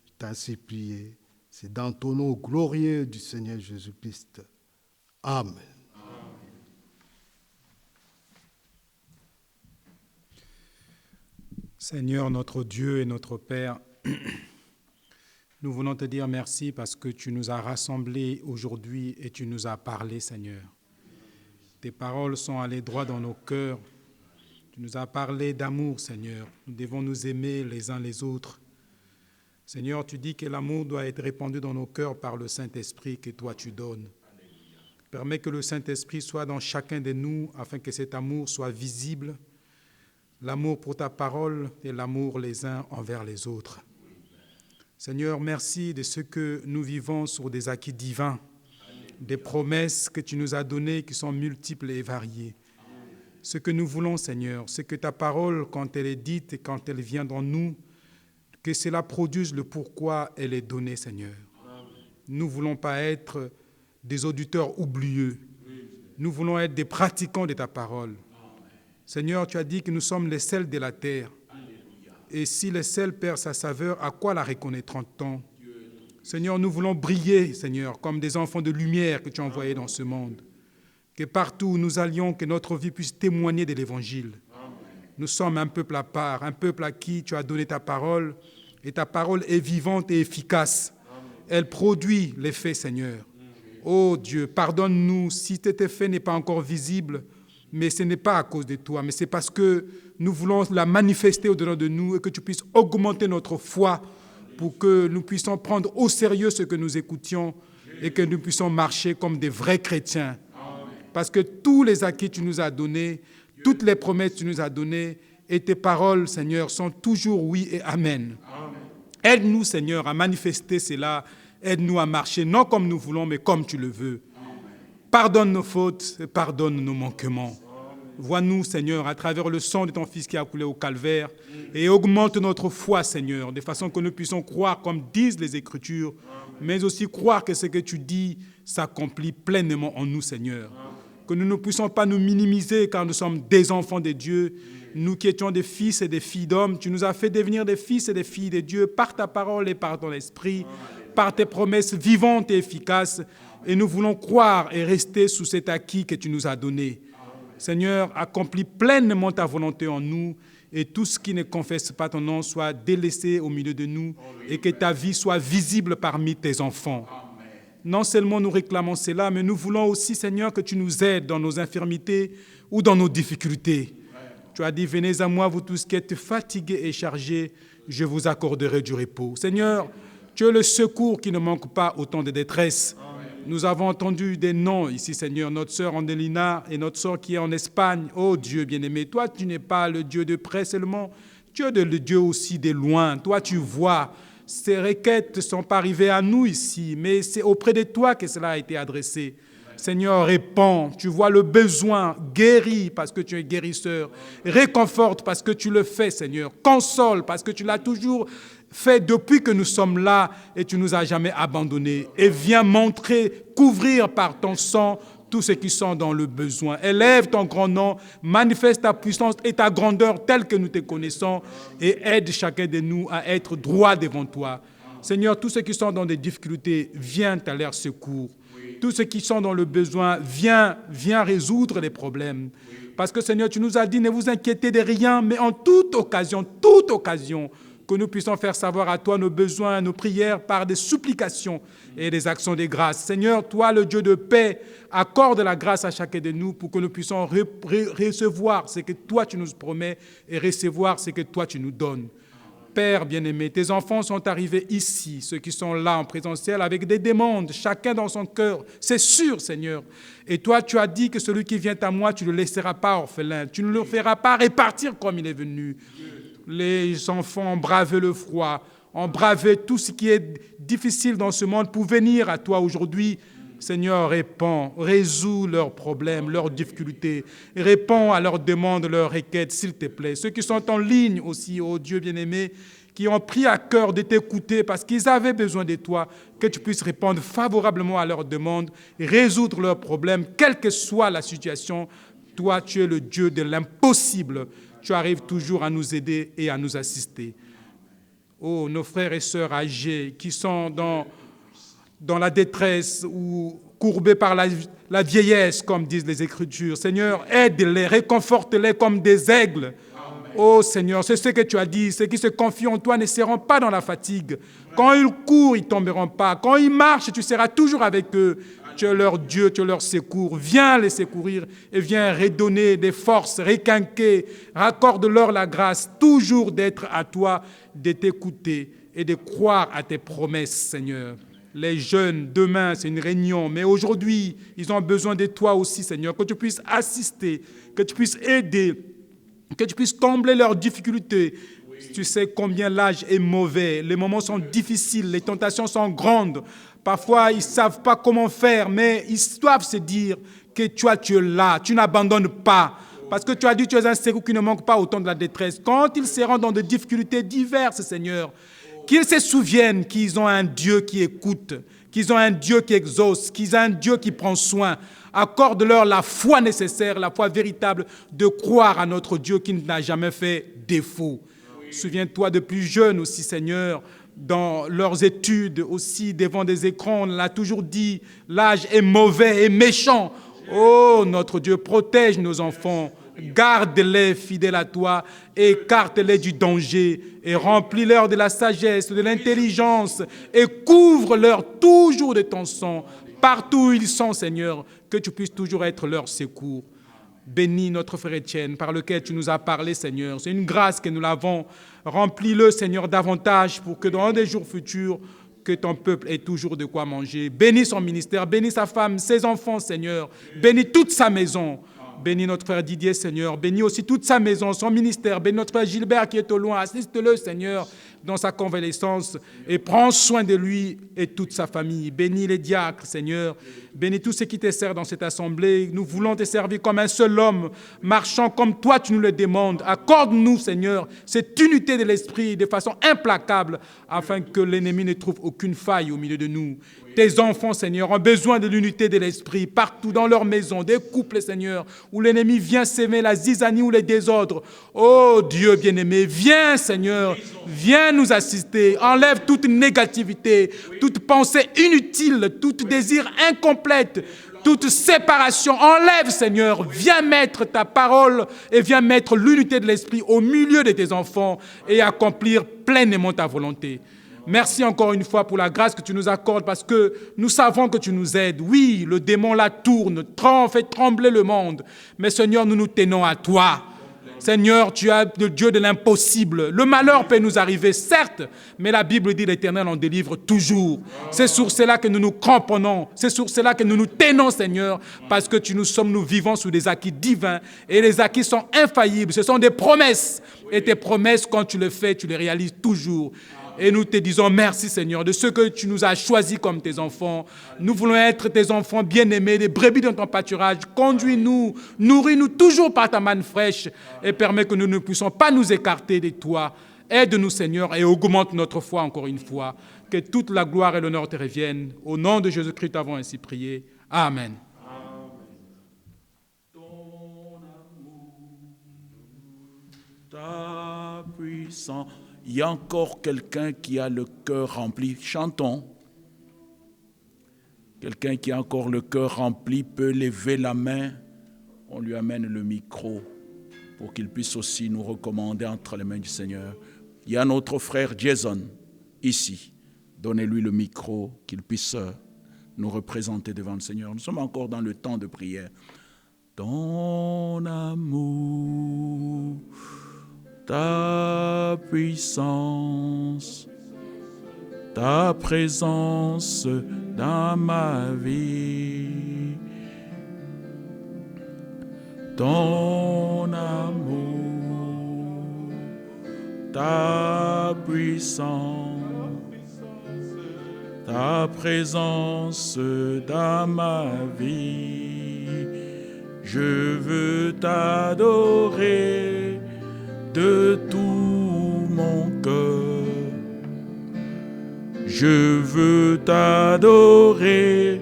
Je t'ai ainsi prié. C'est dans ton nom glorieux du Seigneur Jésus-Christ. Amen. Seigneur, notre Dieu et notre Père, nous voulons te dire merci parce que tu nous as rassemblés aujourd'hui et tu nous as parlé, Seigneur. Tes paroles sont allées droit dans nos cœurs. Tu nous as parlé d'amour, Seigneur. Nous devons nous aimer les uns les autres. Seigneur, tu dis que l'amour doit être répandu dans nos cœurs par le Saint-Esprit que toi tu donnes. Permets que le Saint-Esprit soit dans chacun de nous afin que cet amour soit visible, l'amour pour ta parole et l'amour les uns envers les autres. Seigneur, merci de ce que nous vivons sur des acquis divins, des promesses que tu nous as données qui sont multiples et variées. Ce que nous voulons, Seigneur, c'est que ta parole, quand elle est dite et quand elle vient dans nous, que cela produise le pourquoi elle est donnée, Seigneur. Nous ne voulons pas être des auditeurs oublieux. Nous voulons être des pratiquants de ta parole. Seigneur, tu as dit que nous sommes les sels de la terre. Et si le sel perd sa saveur, à quoi la reconnaîtra-t-on? Seigneur, nous voulons briller, Seigneur, comme des enfants de lumière que tu as envoyés dans ce monde. Que partout où nous allions, que notre vie puisse témoigner de l'Évangile. Nous sommes un peuple à part, un peuple à qui tu as donné ta parole, et ta parole est vivante et efficace. Elle produit l'effet, Seigneur. Oh Dieu, pardonne-nous si cet effet n'est pas encore visible, mais ce n'est pas à cause de toi, mais c'est parce que nous voulons la manifester au-dedans de nous et que tu puisses augmenter notre foi pour que nous puissions prendre au sérieux ce que nous écoutions et que nous puissions marcher comme des vrais chrétiens. Parce que tous les acquis que tu nous as donnés, toutes les promesses que tu nous as données et tes paroles, Seigneur, sont toujours oui et amen. Aide-nous, Seigneur, à manifester cela. Aide-nous à marcher, non comme nous voulons, mais comme tu le veux. Pardonne nos fautes et pardonne nos manquements. Vois-nous, Seigneur, à travers le sang de ton Fils qui a coulé au calvaire et augmente notre foi, Seigneur, de façon que nous puissions croire comme disent les Écritures, mais aussi croire que ce que tu dis s'accomplit pleinement en nous, Seigneur. Que nous ne puissions pas nous minimiser car nous sommes des enfants de Dieu. Nous qui étions des fils et des filles d'hommes, tu nous as fait devenir des fils et des filles de Dieu par ta parole et par ton esprit, par tes promesses vivantes et efficaces. Et nous voulons croire et rester sous cet acquis que tu nous as donné. Seigneur, accomplis pleinement ta volonté en nous et tout ce qui ne confesse pas ton nom soit délaissé au milieu de nous et que ta vie soit visible parmi tes enfants. Non seulement nous réclamons cela, mais nous voulons aussi, Seigneur, que tu nous aides dans nos infirmités ou dans nos difficultés. Tu as dit, venez à moi, vous tous qui êtes fatigués et chargés, je vous accorderai du repos. Seigneur, tu es le secours qui ne manque pas au temps de détresse. Nous avons entendu des noms ici, Seigneur, notre sœur Andelina et notre sœur qui est en Espagne. Oh Dieu bien-aimé, toi, tu n'es pas le Dieu de près seulement, tu es le Dieu aussi de loin. Toi, tu vois, ces requêtes ne sont pas arrivées à nous ici, mais c'est auprès de toi que cela a été adressé. Seigneur, réponds, tu vois le besoin, guéris parce que tu es guérisseur, réconforte parce que tu le fais, Seigneur, console parce que tu l'as toujours fait depuis que nous sommes là et tu ne nous as jamais abandonnés. Et viens montrer, couvrir par ton sang tous ceux qui sont dans le besoin. Élève ton grand nom, manifeste ta puissance et ta grandeur telle que nous te connaissons et aide chacun de nous à être droit devant toi. Seigneur, tous ceux qui sont dans des difficultés, viens à leur secours. Tous ceux qui sont dans le besoin, viens résoudre les problèmes. Parce que Seigneur, tu nous as dit, ne vous inquiétez de rien, mais en toute occasion, que nous puissions faire savoir à toi nos besoins, nos prières par des supplications et des actions de grâce. Seigneur, toi, le Dieu de paix, accorde la grâce à chacun de nous pour que nous puissions recevoir ce que toi tu nous promets et recevoir ce que toi tu nous donnes. Père bien-aimé, tes enfants sont arrivés ici, ceux qui sont là en présentiel, avec des demandes, chacun dans son cœur. C'est sûr, Seigneur. Et toi, tu as dit que celui qui vient à moi, tu ne le laisseras pas orphelin. Tu ne le feras pas répartir comme il est venu. Les enfants ont bravé le froid, ont bravé tout ce qui est difficile dans ce monde pour venir à toi aujourd'hui. Seigneur, réponds, résous leurs problèmes, leurs difficultés. Réponds à leurs demandes, leurs requêtes, s'il te plaît. Ceux qui sont en ligne aussi, oh Dieu bien-aimé, qui ont pris à cœur de t'écouter parce qu'ils avaient besoin de toi, que tu puisses répondre favorablement à leurs demandes, résoudre leurs problèmes, quelle que soit la situation. Toi, tu es le Dieu de l'impossible. Tu arrives toujours à nous aider et à nous assister. Oh, nos frères et sœurs âgés qui sont dans la détresse ou courbés par la vieillesse, comme disent les Écritures. Seigneur, aide-les, réconforte-les comme des aigles. Oh Seigneur, c'est ce que tu as dit. Ceux qui se confient en toi ne seront pas dans la fatigue. Quand ils courent, ils ne tomberont pas. Quand ils marchent, tu seras toujours avec eux. Tu es leur Dieu, tu es leur secours. Viens les secourir et viens redonner des forces, requinquer. Raccorde-leur la grâce toujours d'être à toi, de t'écouter et de croire à tes promesses, Seigneur. Les jeunes, demain, c'est une réunion, mais aujourd'hui, ils ont besoin de toi aussi, Seigneur, que tu puisses assister, que tu puisses aider, que tu puisses combler leurs difficultés. Tu sais combien l'âge est mauvais, les moments sont difficiles, les tentations sont grandes. Parfois, ils ne savent pas comment faire, mais ils doivent se dire que toi, tu es là, tu n'abandonnes pas. Parce que tu as dit que tu es un secours qui ne manque pas au temps de la détresse. Quand ils seront dans des difficultés diverses, Seigneur, qu'ils se souviennent qu'ils ont un Dieu qui écoute, qu'ils ont un Dieu qui exauce, qu'ils ont un Dieu qui prend soin. Accorde-leur la foi nécessaire, la foi véritable de croire à notre Dieu qui n'a jamais fait défaut. Souviens-toi de plus jeunes aussi, Seigneur, dans leurs études aussi, devant des écrans. On l'a toujours dit, l'âge est mauvais et méchant. Oh, notre Dieu, protège nos enfants. Garde-les fidèles à toi, écarte-les du danger et remplis-leur de la sagesse, de l'intelligence et couvre-leur toujours de ton sang. Partout où ils sont, Seigneur, que tu puisses toujours être leur secours. Bénis notre frère Étienne par lequel tu nous as parlé, Seigneur. C'est une grâce que nous l'avons. Remplis-le, Seigneur, davantage pour que dans des jours futurs, que ton peuple ait toujours de quoi manger. Bénis son ministère, bénis sa femme, ses enfants, Seigneur. Bénis toute sa maison. Bénis notre frère Didier, Seigneur. Bénis aussi toute sa maison, son ministère. Bénis notre frère Gilbert qui est au loin. Assiste-le, Seigneur, dans sa convalescence et prends soin de lui et toute sa famille. Bénis les diacres, Seigneur. Bénis tous ceux qui te servent dans cette assemblée. Nous voulons te servir comme un seul homme, marchant comme toi tu nous le demandes. Accorde-nous, Seigneur, cette unité de l'esprit de façon implacable afin que l'ennemi ne trouve aucune faille au milieu de nous. Tes enfants, Seigneur, ont besoin de l'unité de l'esprit partout dans leur maison, des couples, Seigneur, où l'ennemi vient s'aimer la zizanie ou les désordres. Oh Dieu bien-aimé, viens, Seigneur, viens nous assister. Enlève toute négativité, toute pensée inutile, tout désir incomplète, toute séparation. Enlève, Seigneur, viens mettre ta parole et viens mettre l'unité de l'esprit au milieu de tes enfants et accomplir pleinement ta volonté. Merci encore une fois pour la grâce que tu nous accordes parce que nous savons que tu nous aides. Oui, le démon la tourne, fait trembler le monde. Mais Seigneur, nous nous tenons à toi. Seigneur, tu es le Dieu de l'impossible. Le malheur peut nous arriver, certes, mais la Bible dit l'Éternel en délivre toujours. C'est sur cela que nous nous cramponnons. C'est sur cela que nous nous tenons, Seigneur, parce que nous vivons sous des acquis divins et les acquis sont infaillibles. Ce sont des promesses. Et tes promesses, quand tu le fais, tu les réalises toujours. Et nous te disons merci, Seigneur, de ce que tu nous as choisis comme tes enfants. Nous voulons être tes enfants bien-aimés, des brebis dans ton pâturage. Conduis-nous, nourris-nous toujours par ta manne fraîche et permets que nous ne puissions pas nous écarter de toi. Aide-nous, Seigneur, et augmente notre foi encore une fois. Que toute la gloire et l'honneur te reviennent. Au nom de Jésus-Christ, nous avons ainsi prié. Amen. Ta puissance. Il y a encore quelqu'un qui a le cœur rempli. Chantons. Quelqu'un qui a encore le cœur rempli peut lever la main. On lui amène le micro pour qu'il puisse aussi nous recommander entre les mains du Seigneur. Il y a notre frère Jason ici. Donnez-lui le micro qu'il puisse nous représenter devant le Seigneur. Nous sommes encore dans le temps de prière. Ton amour, ta puissance, ta présence dans ma vie, ton amour, ta puissance, ta présence dans ma vie. Je veux t'adorer de tout mon cœur. Je veux t'adorer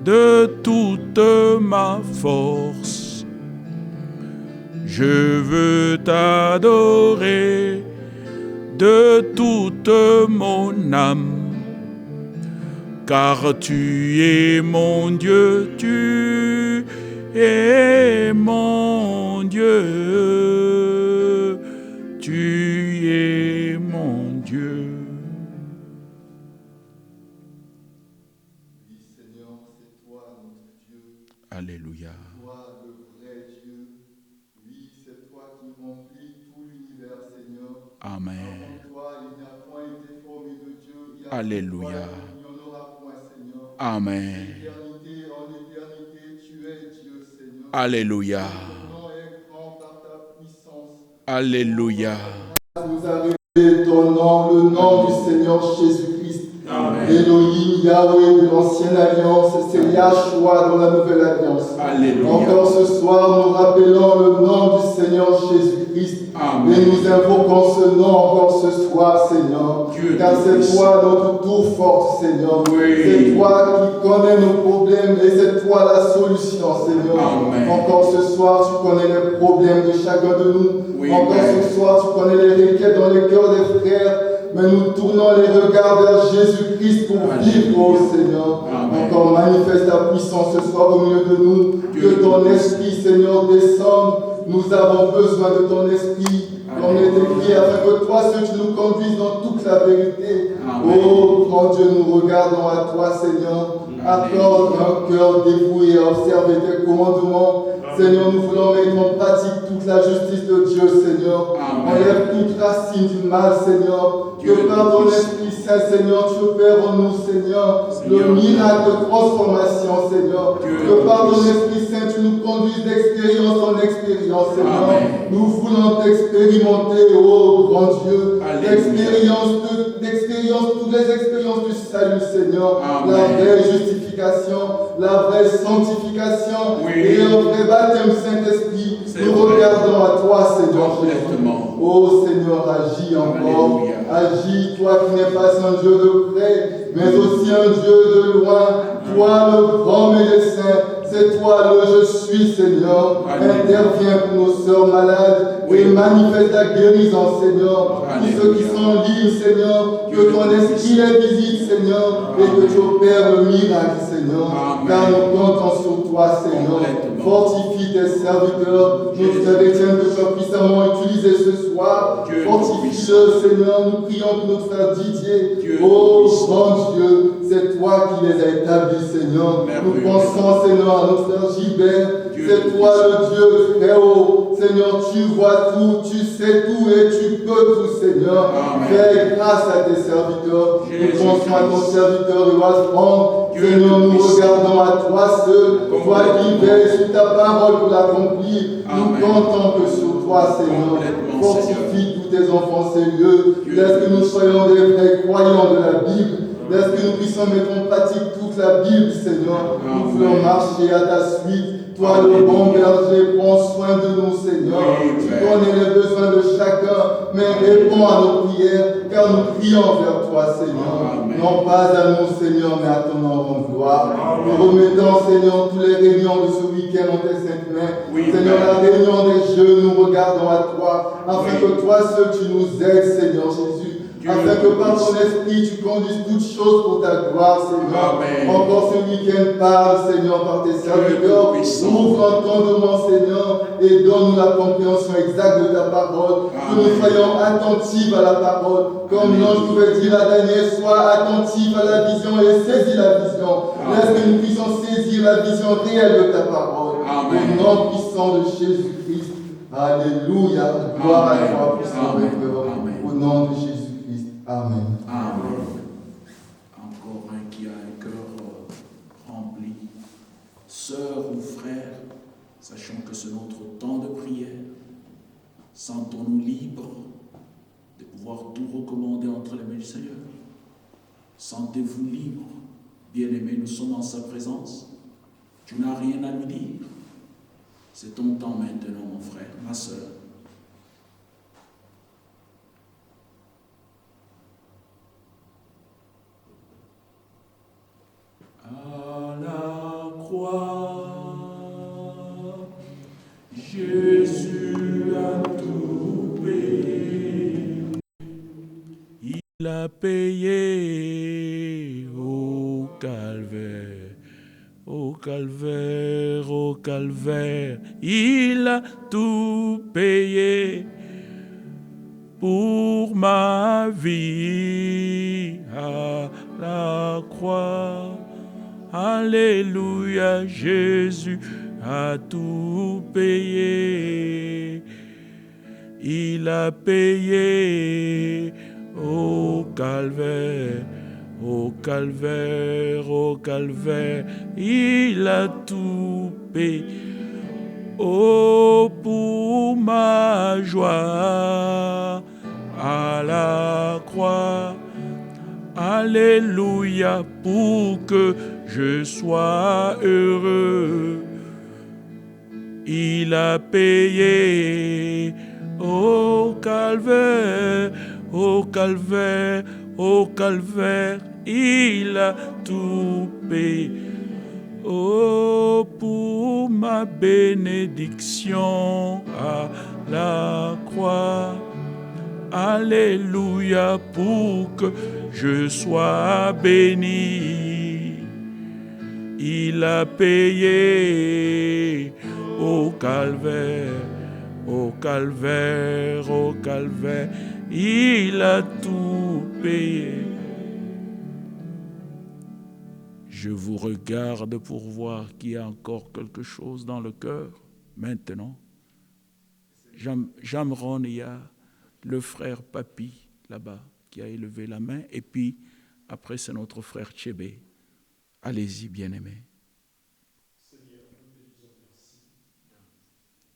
de toute ma force. Je veux t'adorer de toute mon âme. Car tu es mon Dieu, tu es mon Dieu. Tu es mon Dieu. Oui, Seigneur, c'est Alléluia. Toi, le vrai Dieu, oui, c'est toi qui remplis tout l'univers, Seigneur. Amen. Avant toi, il n'y a point été formé de Dieu. Et Alléluia. après toi, il n'y en aura point, Seigneur. Amen. D'éternité en éternité, tu es Dieu, Seigneur. Alléluia. Ton nom est grand par ta puissance. Alléluia. Nous a révélé ton nom, le nom du Seigneur Jésus-Christ. Amen. Elohim, Yahweh de l'ancienne alliance, c'est Yahshua dans la nouvelle alliance. Alléluia. Encore ce soir, nous rappelons le nom du Seigneur Jésus-Christ. Amen. Et nous invoquons ce nom encore ce soir, Seigneur. Dieu Car c'est Tout-Puissant. toi notre tour forte, Seigneur. Oui. C'est toi qui connais nos problèmes et c'est toi la solution, Seigneur. Amen. Encore ce soir, tu connais les problèmes de chacun de nous. Oui, Encore Amen. ce soir, tu connais les requêtes dans les cœurs des frères. Mais nous tournons les regards vers Jésus-Christ pour Amen. vivre, oh Seigneur. Amen. Encore manifeste ta puissance ce soir au milieu de nous. Dieu Que ton Tout-Puissant. esprit, Seigneur, descende. Nous avons besoin de ton esprit. Comme il est écrit, afin que toi, seul, tu nous conduises dans toute la vérité. Amen. Oh, grand Dieu, nous regardons à toi, Seigneur. Accorde un cœur dévoué à observer tes commandements. Seigneur, nous voulons mettre en pratique toute la justice de Dieu, Seigneur. Amen. Enlève toute racine du mal, Seigneur. Dieu Que par ton Tout-Puissant. Esprit Saint, Seigneur, tu opères en nous, Seigneur, le Seigneur. miracle de transformation, Seigneur. Dieu Que par ton Tout-Puissant. Esprit Saint, tu nous conduises d'expérience en expérience, Seigneur. Amen. Nous voulons t'expérimenter, oh grand Dieu, Alléluia. toutes les expériences du salut, Seigneur. Amen. La vraie justification, la vraie sanctification Oui. et un vrai baptême Saint-Esprit. C'est Nous vrai. regardons à toi, Seigneur Jésus. Complètement. Oh Seigneur, agis encore. Alléluia. Agis, toi qui n'es pas un Dieu de près, mais aussi un Dieu de loin. Toi le grand médecin, c'est toi le je suis, Seigneur. Alléluia. Interviens pour nos sœurs malades Oui. et manifeste ta guérison, Seigneur. Tous ceux qui Alléluia. sont en ligne, Seigneur, que Dieu ton esprit les visite, Seigneur, et que tu opères le miracle, Seigneur. Amen. Car nous comptons sur toi, Seigneur. Complètement. Fortifie tes serviteurs, nos frères et sœurs que tu as puissamment utilisés ce soir. Dieu Fortifie-le, Seigneur. Nous prions pour notre frère Didier. Dieu Oh, Tout-Puissant. grand Dieu, c'est toi qui les as établis, Seigneur. Nous Merveilleux. pensons, Seigneur, à notre frère Gilbert. Dieu C'est toi le Dieu très haut. Seigneur, tu vois tout, tu sais tout et tu peux tout, Seigneur. Amen. Fais grâce à tes serviteurs. Jésus Nous pensons à ton Christ. serviteur Yoas Franck. Dieu Seigneur, nous Tout-Puissant. regardons à toi seul. Toi qui veilles sur ta parole pour l'accomplir. Nous Amen. comptons que sur toi, Seigneur. Complètement, Fortifie tous tes enfants sérieux. Dieu Laisse que nous soyons des vrais croyants de la Bible. Laisse que nous puissions mettre en pratique toute la Bible, Seigneur. Nous Amen. voulons marcher à ta suite. Toi, le Amen. bon berger, prends soin de nous, Seigneur. Oui, Tu Père. connais les besoins de chacun, mais réponds à nos prières, car nous prions vers toi, Seigneur. Amen. Non pas à nous, Seigneur, mais à ton nom en gloire. Nous remettons, Seigneur, tous les réunions de ce week-end en tes saintes mains. Oui, Seigneur, Père. la réunion des jeux, nous regardons à toi, afin Oui. que toi seul tu nous aides, Seigneur Jésus. Dieu Afin que par ton Tout-Puissant. esprit tu conduises toutes choses pour ta gloire, Seigneur. Amen. Encore ce week-end, parle, Seigneur, par tes serviteurs. Tout-Puissant. Ouvre entendement, Seigneur, et donne-nous la compréhension exacte de ta parole. Que nous Amen. soyons attentifs à la parole. Comme l'ange pouvait dire à Daniel, sois attentif à la vision et saisis la vision. Amen. Laisse que nous puissions saisir la vision réelle de ta parole. Amen. Au nom puissant de Jésus-Christ. Alléluia. Gloire à Amen. toi, puissant Amen. Révérend. Amen. Au nom de Jésus-Christ. Amen. Amen. Encore un qui a un cœur rempli. Sœurs ou frères, sachant que c'est notre temps de prière, sentons-nous libres de pouvoir tout recommander entre les mains du Seigneur. Sentez-vous libres, bien-aimés, nous sommes en sa présence. Tu n'as rien à nous dire. C'est ton temps maintenant, mon frère, ma sœur. À la croix, Jésus a tout payé. Il a payé au calvaire, au calvaire, au calvaire. Il a tout payé pour ma vie. À la croix. Alléluia, Jésus a tout payé. Il a payé au calvaire, au calvaire, au calvaire. Il a tout payé. Oh, pour ma joie à la croix. Alléluia, pour que je sois heureux. Il a payé au calvaire, au calvaire, au calvaire. Il a tout payé. Oh, pour ma bénédiction à la croix. Alléluia, pour que je sois béni. Il a payé au calvaire, au calvaire, au calvaire. Il a tout payé. Je vous regarde pour voir qu'il y a encore quelque chose dans le cœur. Maintenant, Jamron, il y a le frère Papi là-bas qui a élevé la main. Et puis, après, c'est notre frère Tchébé. Allez-y, bien-aimés. Seigneur, nous te disons merci,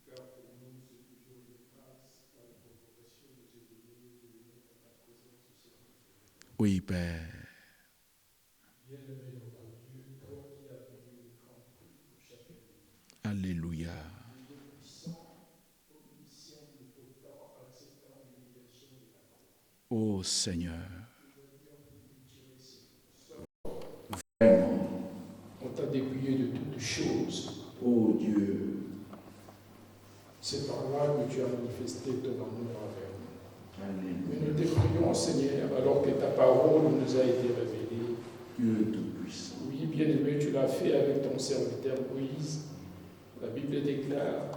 car pour nous, c'est toujours une grâce, car la convocation nous est donnée de venir dans ta présence au service. Oui, Père. Bien-aimé notre Dieu, toi qui as payé le grand prix pour chacun de nous. Alléluia. Dieu puissant, omniscient, omnipotent, acceptant l'humiliation de la croix. Ô Seigneur. On t'a dépouillé de toutes choses. Ô Dieu. C'est par là que tu as manifesté ton amour envers nous. Alléluia. Mais nous te prions, Seigneur, alors que ta parole nous a été révélée. Dieu Tout-Puissant. Oui, bien-aimé, tu l'as fait avec ton serviteur Moïse. La Bible déclare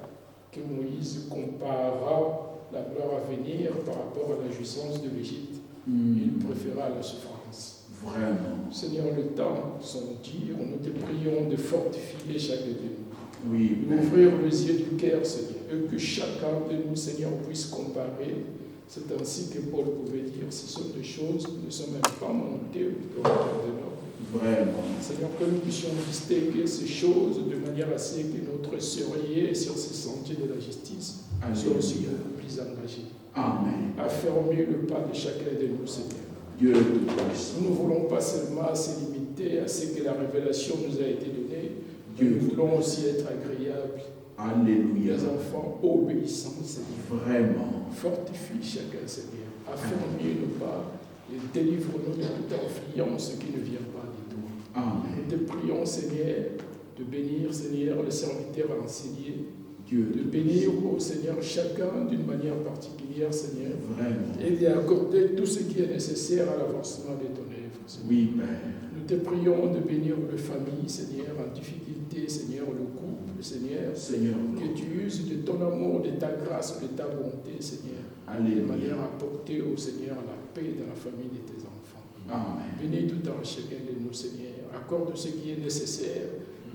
que Moïse compara la gloire à venir par rapport à la jouissance de l'Égypte. Il préféra la souffrance. Vraiment. Seigneur, le temps sont durs. Nous te prions de fortifier chacun de nous. Oui, D'ouvrir les yeux du cœur, Seigneur, et que chacun de nous, Seigneur, puisse comparer. C'est ainsi que Paul pouvait dire, ce sont des choses qui ne sont même pas montées au cœur de l'homme. vraiment. Seigneur, que nous puissions distinguer ces choses de manière à ce que notre surveiller sur ces sentiers de la justice soit aussi beaucoup plus engagé. Amen. Affermir le pas de chacun de nous, Seigneur. Dieu Tout-Puissant. Nous ne voulons pas seulement se limiter à ce que la révélation nous a été donnée, mais nous voulons aussi être agréables. Alléluia. Les enfants obéissants, Seigneur. Vraiment. Fortifie chacun, Seigneur. Affermis nos pas et délivre-nous de toute influence qui ne vient pas de toi. Amen. Nous te prions, Seigneur, de bénir, Seigneur, le serviteur enseigné, Dieu de bénir, oh Seigneur, chacun d'une manière particulière, Seigneur, Vraiment. et d'accorder tout ce qui est nécessaire à l'avancement de ton œuvre, Seigneur. Oui, Père. Nous te prions de bénir les familles, Seigneur, en difficulté, Seigneur, le couple, Seigneur, Seigneur. que tu uses de ton amour, de ta grâce, de ta bonté, Seigneur, de Alléluia. manière à porter, au Seigneur, la paix dans la famille de tes enfants. Amen. Bénis tout en chacun de nous, Seigneur. Accorde ce qui est nécessaire,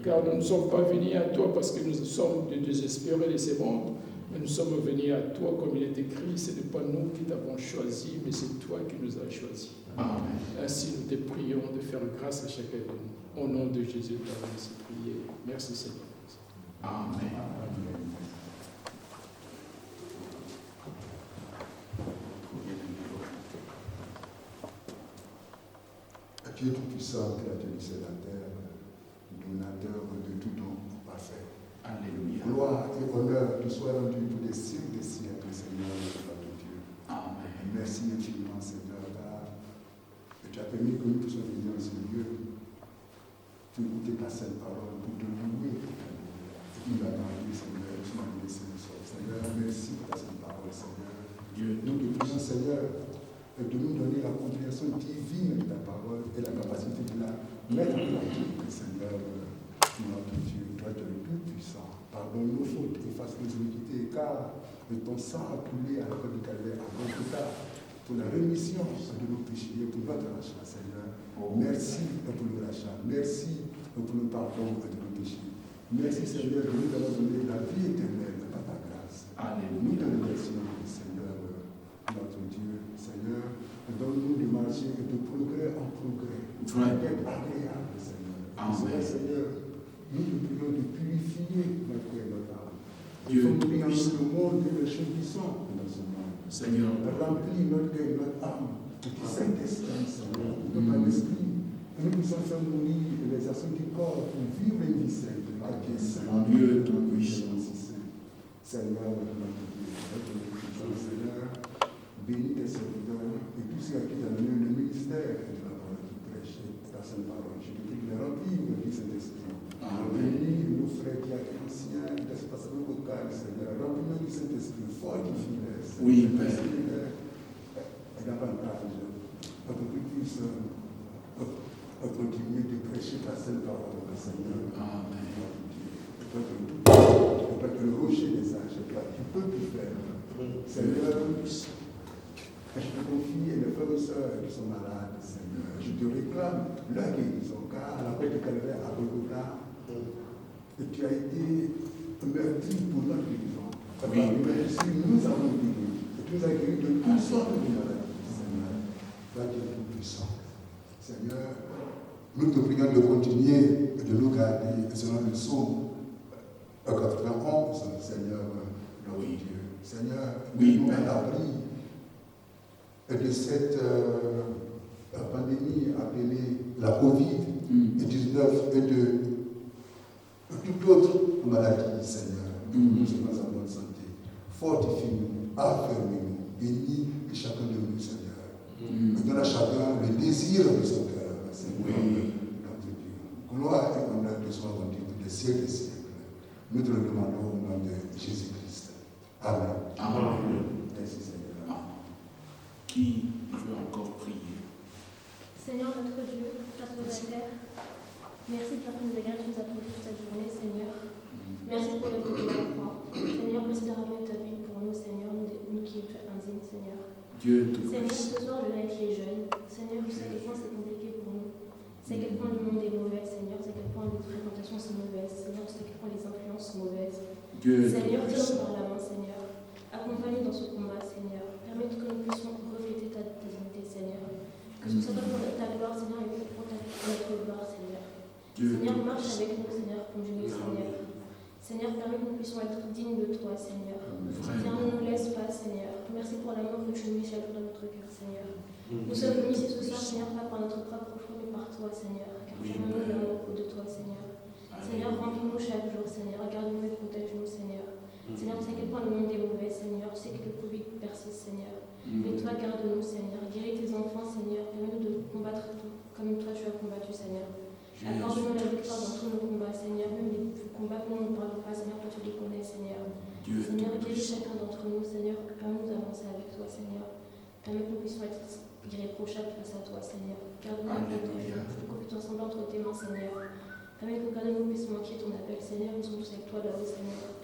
car nous ne sommes pas venus à toi parce que nous sommes désespérés de ce monde, mais nous sommes venus à toi comme il est écrit. Ce n'est pas nous qui t'avons choisi, mais c'est toi qui nous as choisis. Amen. Ainsi, nous te prions de faire grâce à chacun de nous. Au nom de Jésus, nous avons ainsi prié. Merci, Seigneur. Amen. Dieu Tout-Puissant, Créateur du ciel et de la terre, donateur de tout don parfait. Alléluia. Gloire et honneur te soient rendus pour des siècles, Seigneur, notre Dieu. Amen. Merci infiniment, Seigneur, car tu as permis que nous puissions venir dans ce lieu pour écouter ta sainte parole, pour te louer. Tu nous as demandé, Seigneur, tu m'as laissé le sol. Seigneur, merci pour ta sainte parole, Seigneur. Dieu Nous te prions, Seigneur, de nous donner la compréhension divine de ta parole et la capacité de la mettre en pratique, Seigneur, notre Dieu, toi tu es le Tout-Puissant. Pardonne nos fautes, efface nos iniquités, car ton sang a coulé à la croix du calvaire, à Golgotha, pour la rémission de nos péchés, pour notre rachat, Seigneur. Merci pour le rachat. Merci pour le pardon de nos péchés. Merci Seigneur de nous avoir donné la vie éternelle par ta grâce. Nous te remercions, Seigneur, notre Dieu. Seigneur, donne-nous de marcher de progrès en progrès. D'être agréable, Seigneur. Seigneur, nous te prions de purifier notre cœur et notre âme. Il faut nourrir en nous le monde et les choses qui sont dans ce monde. Seigneur, remplis notre cœur et notre âme de ton Saint-Esprit, Seigneur, de ton esprit. Que nous puissions faire nourrir les actions du corps pour vivre une vie sainte, à Dieu saint. en Dieu ton puissant. Seigneur, notre Dieu, Seigneur, bénis tes serviteurs et tous ceux à qui tu as donné le ministère de la parole qui prêche ta sainte parole. Je te prie de les remplir du Saint-Esprit. Bénis nos frères qui sont anciens, qui sont passés au local, Seigneur. Remplis-nous du Saint-Esprit, fortifie-les. Oui, Père. Et davantage, pour que tu puisses continuer de prêcher ta sainte parole, Seigneur. Amen. Toi que le rocher des âges, toi, tu peux tout faire. Seigneur, je te confie les frères et sœurs qui sont malades, Seigneur. Je te réclame leur guérison, car à la croix du calvaire à Golgotha, tu as été meurtri pour notre guérison. Si nous avons guéri, et tu nous as guéri de toutes sortes de maladies, Seigneur. Toi, tu es tout puissant. Seigneur, nous te prions de continuer de nous garder selon le psaume 91, Seigneur, notre Dieu. Seigneur, nous à l'abri de cette pandémie appelée la COVID-19 et de toute autre maladie, Seigneur. Nous sommes en bonne santé. Fortifie-nous, affermis-nous, bénis chacun de nous, Seigneur. Donne à chacun le désir de son cœur, Seigneur, notre Dieu. Gloire et honneur te soient rendus pour des siècles et siècles. Nous te le demandons au nom de Jésus-Christ. Amen. Amen. Merci, Seigneur. Amen. Qui veut encore prier? Seigneur notre Dieu, Père de la terre, merci pour nous grâces que nous as produit cette journée, Seigneur. Merci pour le coup de la croix. Seigneur, merci de ramener ta vie pour nous, Seigneur, nous qui sommes indignes, Seigneur. Dieu tout Seigneur, ce soir, le live est jeune. Seigneur, tu sais à quel point c'est compliqué pour nous. C'est à quel point le monde est mauvais, Seigneur. C'est à quel point les fréquentations sont mauvaises. Seigneur, c'est à quel point les influences sont mauvaises. Seigneur, tiens-nous par la main, Seigneur. Accompagne-nous dans ce combat, Seigneur. Permets que nous puissions refléter ta divinité, Seigneur. Que ce soit pour ta gloire, Seigneur, et pour notre gloire, Seigneur. Seigneur, marche avec nous, Seieur, comme je dis, Seigneur. Seigneur, permets que nous puissions être dignes de toi, Seigneur. Seigneur, ne nous laisse pas, Seigneur. Merci pour l'amour que tu nous mets chaque jour dans notre cœur, Seigneur. Nous sommes venus ici ce soir, Seigneur, pas par notre propre choix, mais par toi, Seigneur. Car tu nous donnes l'amour de toi, Seigneur. Seigneur, remplis-nous chaque jour, Seigneur. Garde-nous et protège-nous, Seigneur. Seigneur, tu sais à quel point le monde est mauvais, Seigneur. Tu sais que le Covid persiste, Seigneur. Mais toi, garde-nous, Seigneur. Guéris tes enfants, Seigneur. Permets-nous de combattre tout comme toi tu as combattu, Seigneur. Accorde-nous la victoire dans tous nos combats, Seigneur. Même les combats que nous ne parlons pas, Seigneur, toi tu les connais, Seigneur. Seigneur, guéris chacun d'entre nous, Seigneur. Permets-nous d'avancer avec toi, Seigneur. Permets que nous puissions être irréprochables face à toi, Seigneur. Garde-nous et protège-nous. Que nous puissions ensemble entre tes mains, Seigneur. Permets que nous puissions manquer ton appel, Seigneur. Nous sommes tous avec toi là-haut, Seigneur.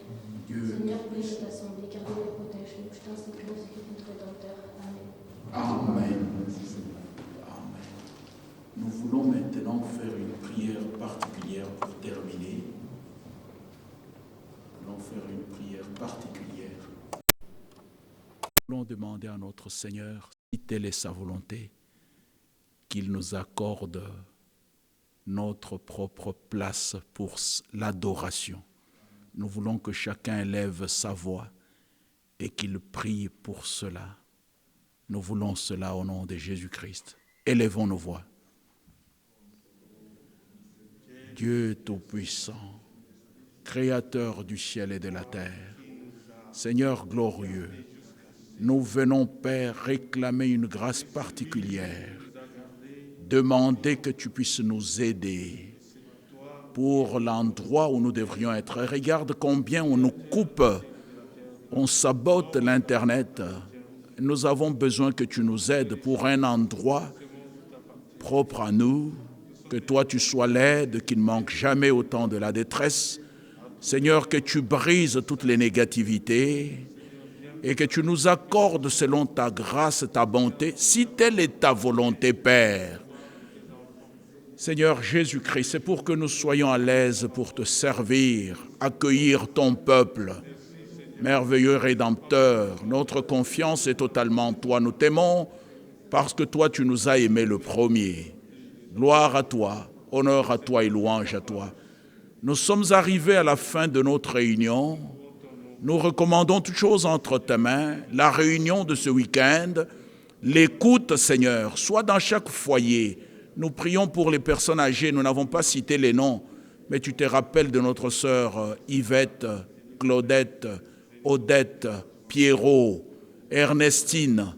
Seigneur, bénis cette assemblée. Garde-nous et protège-nous. Je t'en supplie, nous supplie notre Rédempteur. Amen. Amen. Nous voulons maintenant faire une prière particulière pour terminer. Nous voulons faire une prière particulière. Nous voulons demander à notre Seigneur, si telle est sa volonté, qu'il nous accorde notre propre place pour l'adoration. Nous voulons que chacun élève sa voix et qu'il prie pour cela. Nous voulons cela au nom de Jésus-Christ. Élevons nos voix. Dieu Tout-Puissant, Créateur du ciel et de la terre, Seigneur glorieux, nous venons, Père, réclamer une grâce particulière, demander que tu puisses nous aider pour l'endroit où nous devrions être. Regarde combien on nous coupe, on sabote l'Internet. Nous avons besoin que tu nous aides pour un endroit propre à nous, que toi tu sois l'aide, qu'il ne manque jamais au temps de la détresse. Seigneur, que tu brises toutes les négativités et que tu nous accordes selon ta grâce, ta bonté, si telle est ta volonté, Père. Seigneur Jésus-Christ, c'est pour que nous soyons à l'aise pour te servir, accueillir ton peuple. Merveilleux Rédempteur, notre confiance est totalement en toi. Nous t'aimons parce que toi, tu nous as aimés le premier. Gloire à toi, honneur à toi et louange à toi. Nous sommes arrivés à la fin de notre réunion. Nous recommandons toutes choses entre tes mains, la réunion de ce week-end, l'écoute, Seigneur, soit dans chaque foyer. Nous prions pour les personnes âgées, nous n'avons pas cité les noms, mais tu te rappelles de notre sœur Yvette, Claudette, Odette, Pierrot, Ernestine,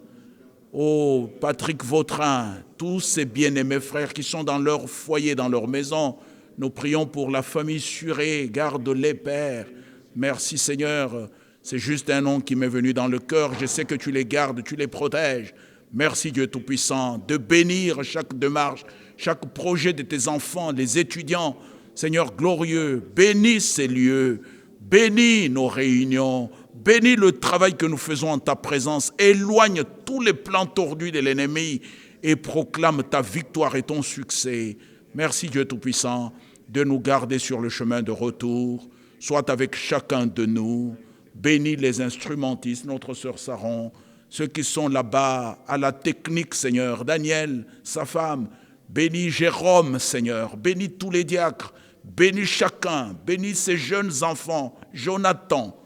Patrick Vautrin, tous ces bien-aimés frères qui sont dans leur foyer, dans leur maison. Nous prions pour la famille Suré, garde-les, Père. Merci Seigneur, c'est juste un nom qui m'est venu dans le cœur. Je sais que tu les gardes, tu les protèges. Merci Dieu Tout-Puissant de bénir chaque démarche, chaque projet de tes enfants, les étudiants. Seigneur glorieux, bénis ces lieux, bénis nos réunions, bénis le travail que nous faisons en ta présence. Éloigne tous les plans tordus de l'ennemi et proclame ta victoire et ton succès. Merci Dieu Tout-Puissant de nous garder sur le chemin de retour. Sois avec chacun de nous. Bénis les instrumentistes, notre sœur Saron, ceux qui sont là-bas à la technique, Seigneur. Daniel, sa femme. Bénis Jérôme, Seigneur. Bénis tous les diacres. Bénis chacun. Bénis ces jeunes enfants. Jonathan,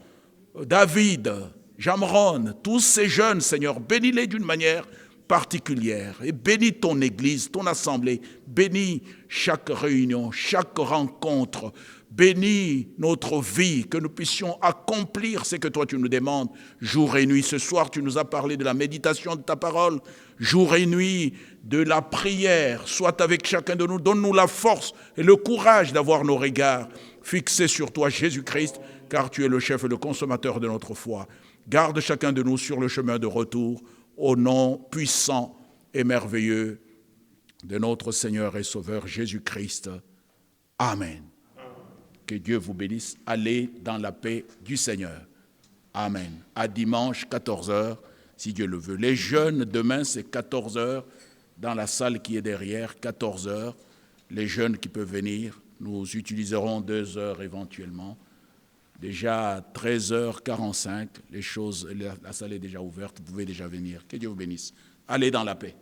David, Jamron, tous ces jeunes, Seigneur. Bénis-les d'une manière particulière. Et bénis ton Église, ton assemblée. Bénis chaque réunion, chaque rencontre. Bénis notre vie, que nous puissions accomplir ce que toi tu nous demandes, jour et nuit. Ce soir, tu nous as parlé de la méditation de ta parole, jour et nuit, de la prière. Sois avec chacun de nous, donne-nous la force et le courage d'avoir nos regards fixés sur toi, Jésus-Christ, car tu es le chef et le consommateur de notre foi. Garde chacun de nous sur le chemin de retour, au nom puissant et merveilleux de notre Seigneur et Sauveur Jésus-Christ. Amen. Que Dieu vous bénisse. Allez dans la paix du Seigneur. Amen. À dimanche, 14h, si Dieu le veut. Les jeunes, demain, c'est 14h, dans la salle qui est derrière, 14h. Les jeunes qui peuvent venir, nous utiliserons 2 heures éventuellement. Déjà à 13h45, la salle est déjà ouverte, vous pouvez déjà venir. Que Dieu vous bénisse. Allez dans la paix.